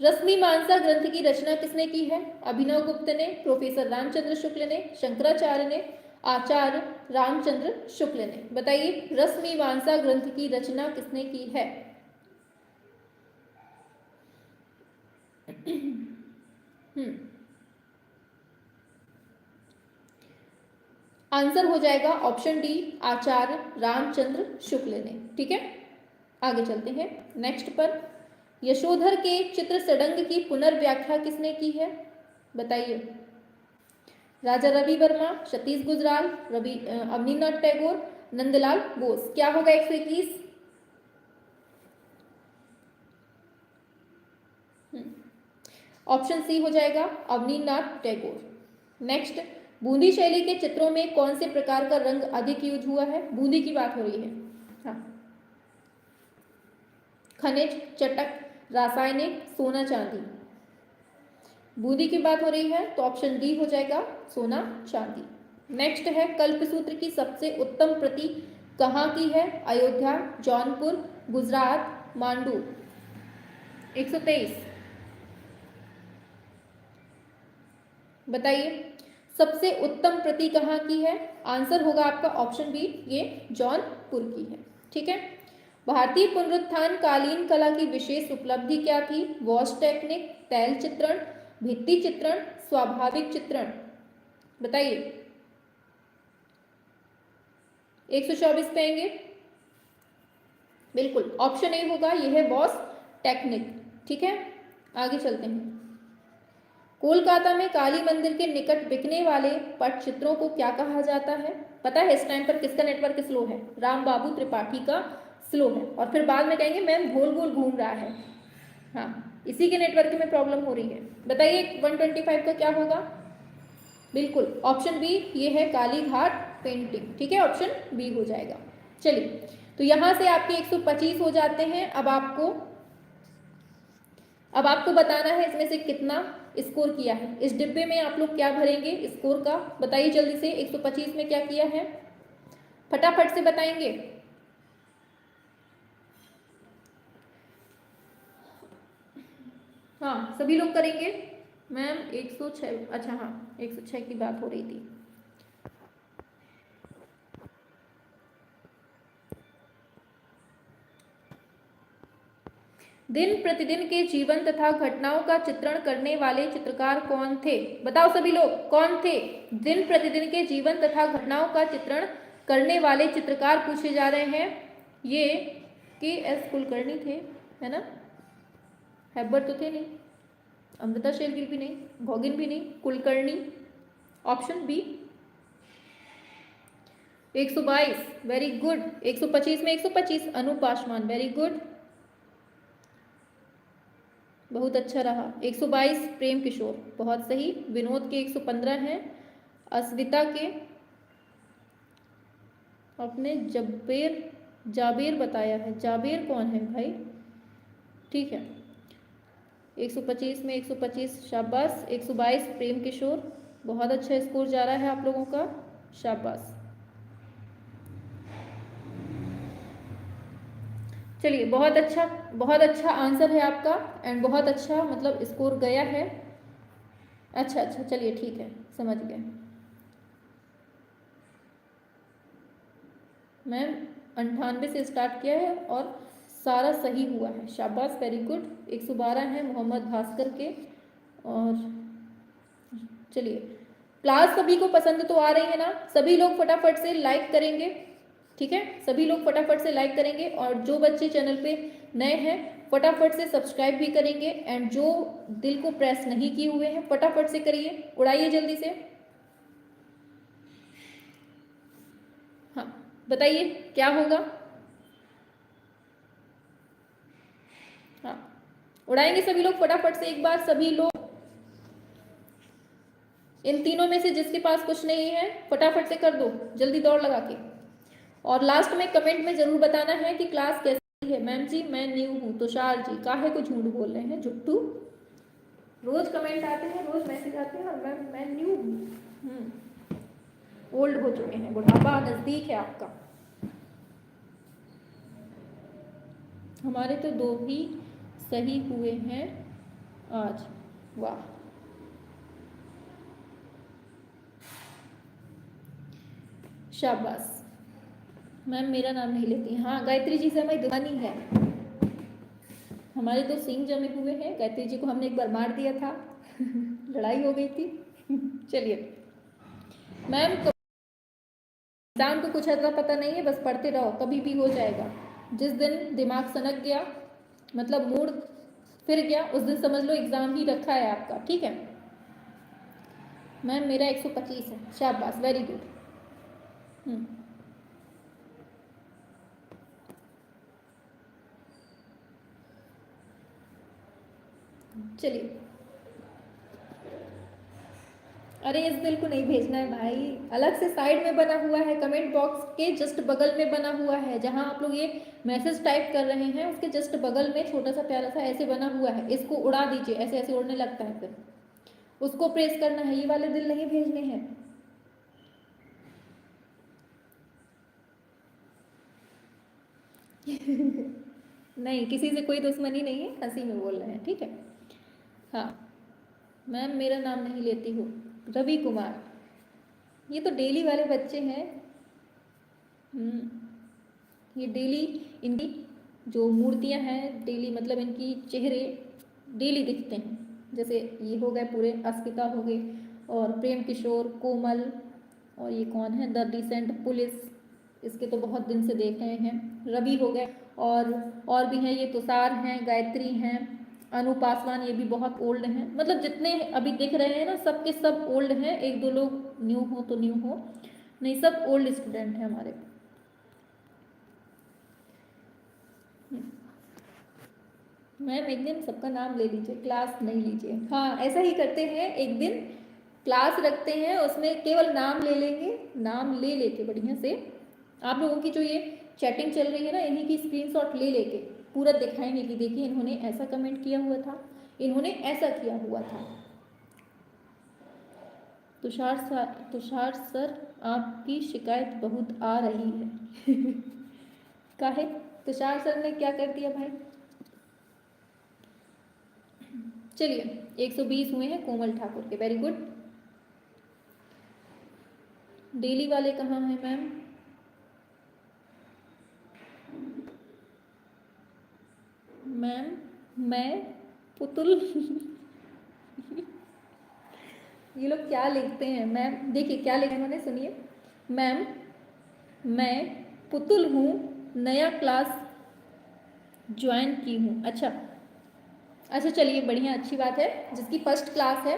रश्मि मानसा ग्रंथ की रचना किसने की है? अभिनव गुप्त ने, प्रोफेसर रामचंद्र शुक्ल ने, शंकराचार्य ने, आचार्य रामचंद्र शुक्ल ने। बताइए रश्मि मानसा ग्रंथ की रचना किसने की है? आंसर हो जाएगा ऑप्शन डी आचार्य रामचंद्र शुक्ल ने। ठीक है, आगे चलते हैं नेक्स्ट पर। यशोधर के चित्र सडंग की पुनर्व्याख्या किसने की है बताइए। राजा रवि वर्मा, सतीश गुजराल, अवनीनाथ टैगोर, नंदलाल बोस। क्या होगा 121? ऑप्शन सी हो जाएगा अवनीनाथ टैगोर। नेक्स्ट, बूंदी शैली के चित्रों में कौन से प्रकार का रंग अधिक यूज हुआ है? बूंदी की बात हो रही है। हाँ, खनिज, चटक, रासायनिक, सोना चांदी। बूंदी की बात हो रही है तो ऑप्शन डी हो जाएगा सोना चांदी। नेक्स्ट है, कल्पसूत्र की सबसे उत्तम प्रति कहाँ की है? अयोध्या, जौनपुर, गुजरात, मांडू। 123 बताइए सबसे उत्तम प्रति कहाँ की है? आंसर होगा आपका ऑप्शन बी ये जौनपुर की है। ठीक है, भारतीय पुनरुत्थान कालीन कला की विशेष उपलब्धि क्या थी? वॉश टेक्निक, तैल चित्रण, भित्ति चित्रण, स्वाभाविक चित्रण। बताइए 124 पे आएंगे। बिल्कुल, ऑप्शन ए होगा यह है वॉश टेक्निक। ठीक है, आगे चलते हैं। कोलकाता में काली मंदिर के निकट बिकने वाले पटचित्रों को क्या कहा जाता है? पता है इस टाइम पर किसका नेटवर्क स्लो है? राम बाबू त्रिपाठी का स्लो है। और फिर बाद में कहेंगे मैम गोल गोल घूम रहा है। हाँ, इसी के नेटवर्क में प्रॉब्लम हो रही है। बताइए 125 का क्या होगा? बिल्कुल ऑप्शन बी, ये है काली घाट पेंटिंग। ठीक है, ऑप्शन बी हो जाएगा। चलिए, तो यहां से आपके 125 हो जाते हैं। अब आपको बताना है इसमें से कितना स्कोर किया है। इस डिब्बे में आप लोग क्या भरेंगे स्कोर का? बताइए जल्दी से, 125 में क्या किया है? फटाफट से बताएंगे। हाँ, सभी लोग करेंगे। मैम 106, अच्छा हाँ 106 की बात हो रही थी। दिन प्रतिदिन के जीवन तथा घटनाओं का चित्रण करने वाले चित्रकार कौन थे? बताओ सभी लोग, कौन थे? दिन प्रतिदिन के जीवन तथा घटनाओं का चित्रण करने वाले चित्रकार पूछे जा रहे हैं। ये के.एस. कुलकर्णी थे, है ना? हैबर तो थे नहीं, अमृता शेरगिल भी नहीं, भोगिन भी नहीं, Kulkarni. Option B 122, very good. 125 में 125, अनूप पासवान, वेरी गुड, बहुत अच्छा रहा। 122 प्रेम किशोर, बहुत सही। विनोद के 115 हैं। अस्विता के अपने जाबेर बताया है। जाबेर कौन है भाई? ठीक है, 125 में 125, शाबाश। 122 प्रेम किशोर, बहुत अच्छा स्कोर जा रहा है आप लोगों का, शाबाश। चलिए, बहुत अच्छा आंसर है आपका एंड बहुत अच्छा मतलब स्कोर गया है। अच्छा, चलिए ठीक है, समझ गए। मैम 98 से स्टार्ट किया है और सारा सही हुआ है, शाबाश, वेरी गुड। 112 है मोहम्मद भास्कर के। और चलिए, क्लास सभी को पसंद तो आ रही है ना? सभी लोग फटाफट से लाइक करेंगे। ठीक है, सभी लोग फटाफट से लाइक करेंगे और जो बच्चे चैनल पे नए हैं फटाफट से सब्सक्राइब भी करेंगे एंड जो दिल को प्रेस नहीं किए हुए हैं फटाफट से करिए, उड़ाइए जल्दी से। हाँ, बताइए क्या होगा? हाँ, उड़ाएंगे सभी लोग फटाफट से एक बार। सभी लोग, इन तीनों में से जिसके पास कुछ नहीं है फटाफट से कर दो, जल्दी दौड़ लगा के। और लास्ट में कमेंट में जरूर बताना है कि क्लास कैसी है। मैम जी मैं न्यू हूँ। तुषार जी काहे को झूठ बोल रहे हैं, झुट्टू। रोज कमेंट आते हैं, रोज मैसेज आते हैं और मैं न्यू हूँ। ओल्ड हो चुके हैं, बुढ़ापा नजदीक है आपका। हमारे तो 2 ही सही हुए हैं आज, वाह। शाबाश। मैम मेरा नाम नहीं लेती। हाँ, गायत्री जी से हमारी दुश्मनी है, हमारे तो सींग जमे हुए हैं। गायत्री जी को हमने एक बार मार दिया था लड़ाई हो गई थी चलिए मैम, एग्जाम को कुछ अता पता नहीं है, बस पढ़ते रहो, कभी भी हो जाएगा। जिस दिन दिमाग सनक गया मतलब मूड फिर गया उस दिन समझ लो एग्जाम ही रखा है आपका। ठीक है मैम, मेरा 125 है, शाबाश, वेरी गुड। चलिए, अरे इस बिल को नहीं भेजना है भाई, अलग से साइड में बना हुआ है, कमेंट बॉक्स के जस्ट बगल में बना हुआ है। जहां आप लोग ये मैसेज टाइप कर रहे हैं उसके जस्ट बगल में छोटा सा प्यारा सा ऐसे बना हुआ है, इसको उड़ा दीजिए, ऐसे ऐसे उड़ने लगता है, फिर उसको प्रेस करना है। ये वाले दिल नहीं भेजने हैं। नहीं, किसी से कोई दुश्मनी नहीं है, हंसी में बोल रहे हैं। ठीक है, हाँ मैम मेरा नाम नहीं लेती हो। रवि कुमार, ये तो डेली वाले बच्चे हैं। ये डेली इनकी जो मूर्तियां हैं डेली मतलब इनकी चेहरे डेली दिखते हैं। जैसे ये हो गए पूरे, अस्मिता हो गए और प्रेम किशोर, कोमल, और ये कौन है द डिसेंट पुलिस, इसके तो बहुत दिन से देख रहे हैं। रवि हो गए, और भी हैं, ये तुषार हैं, गायत्री हैं, अनु पासवान, ये भी बहुत ओल्ड हैं। मतलब जितने अभी दिख रहे हैं ना, सब के सब ओल्ड हैं। एक दो लोग न्यू हो तो न्यू हो, नहीं सब ओल्ड स्टूडेंट हैं हमारे। मैम एक दिन सबका नाम ले लीजिए, क्लास नहीं लीजिए। हाँ ऐसा ही करते हैं, एक दिन क्लास रखते हैं, उसमें केवल नाम ले लेंगे, नाम ले लेके बढ़िया से आप लोगों की जो ये चैटिंग चल रही है ना, इन्हीं की स्क्रीनशॉट ले लेके पूरा दिखाएंगे कि देखिए इन्होंने ऐसा कमेंट किया हुआ था, इन्होंने ऐसा किया हुआ था। तुषार सर आपकी शिकायत बहुत आ रही है। काहे? तुषार सर ने क्या कर दिया भाई? चलिए 120 हुए हैं कोमल ठाकुर के, वेरी गुड। डेली वाले कहाँ हैं मैम? मैम मैं पुतुल। ये लोग क्या लिखते हैं मैम? देखिए क्या लिखा है उन्होंने, सुनिए। मैम मैं पुतुल हूँ, नया क्लास ज्वाइन की हूँ। अच्छा अच्छा, चलिए बढ़िया, अच्छी बात है। जिसकी फर्स्ट क्लास है,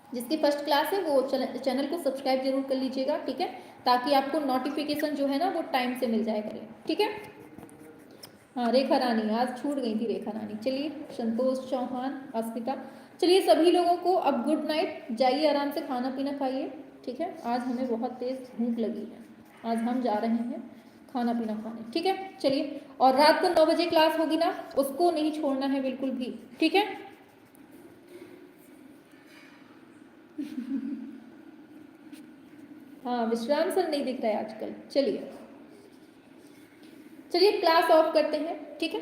जिसकी फर्स्ट क्लास है वो चैनल को सब्सक्राइब जरूर कर लीजिएगा, ठीक है, ताकि आपको नोटिफिकेशन जो है ना वो टाइम से मिल जाया करे, ठीक है। हाँ रेखा रानी, आज छूट गई थी रेखा रानी। चलिए संतोष चौहान, अस्मिता, चलिए सभी लोगों को अब गुड नाइट, जाइए आराम से खाना पीना खाइए, ठीक है। आज हमें बहुत तेज़ भूख लगी है, आज हम जा रहे हैं खाना पीना खाने, ठीक है। चलिए, और रात को 9 बजे क्लास होगी ना, उसको नहीं छोड़ना है बिल्कुल भी, ठीक है। हाँ विश्राम सर नहीं दिख रहा है आजकल। चलिए चलिए क्लास ऑफ करते हैं, ठीक है।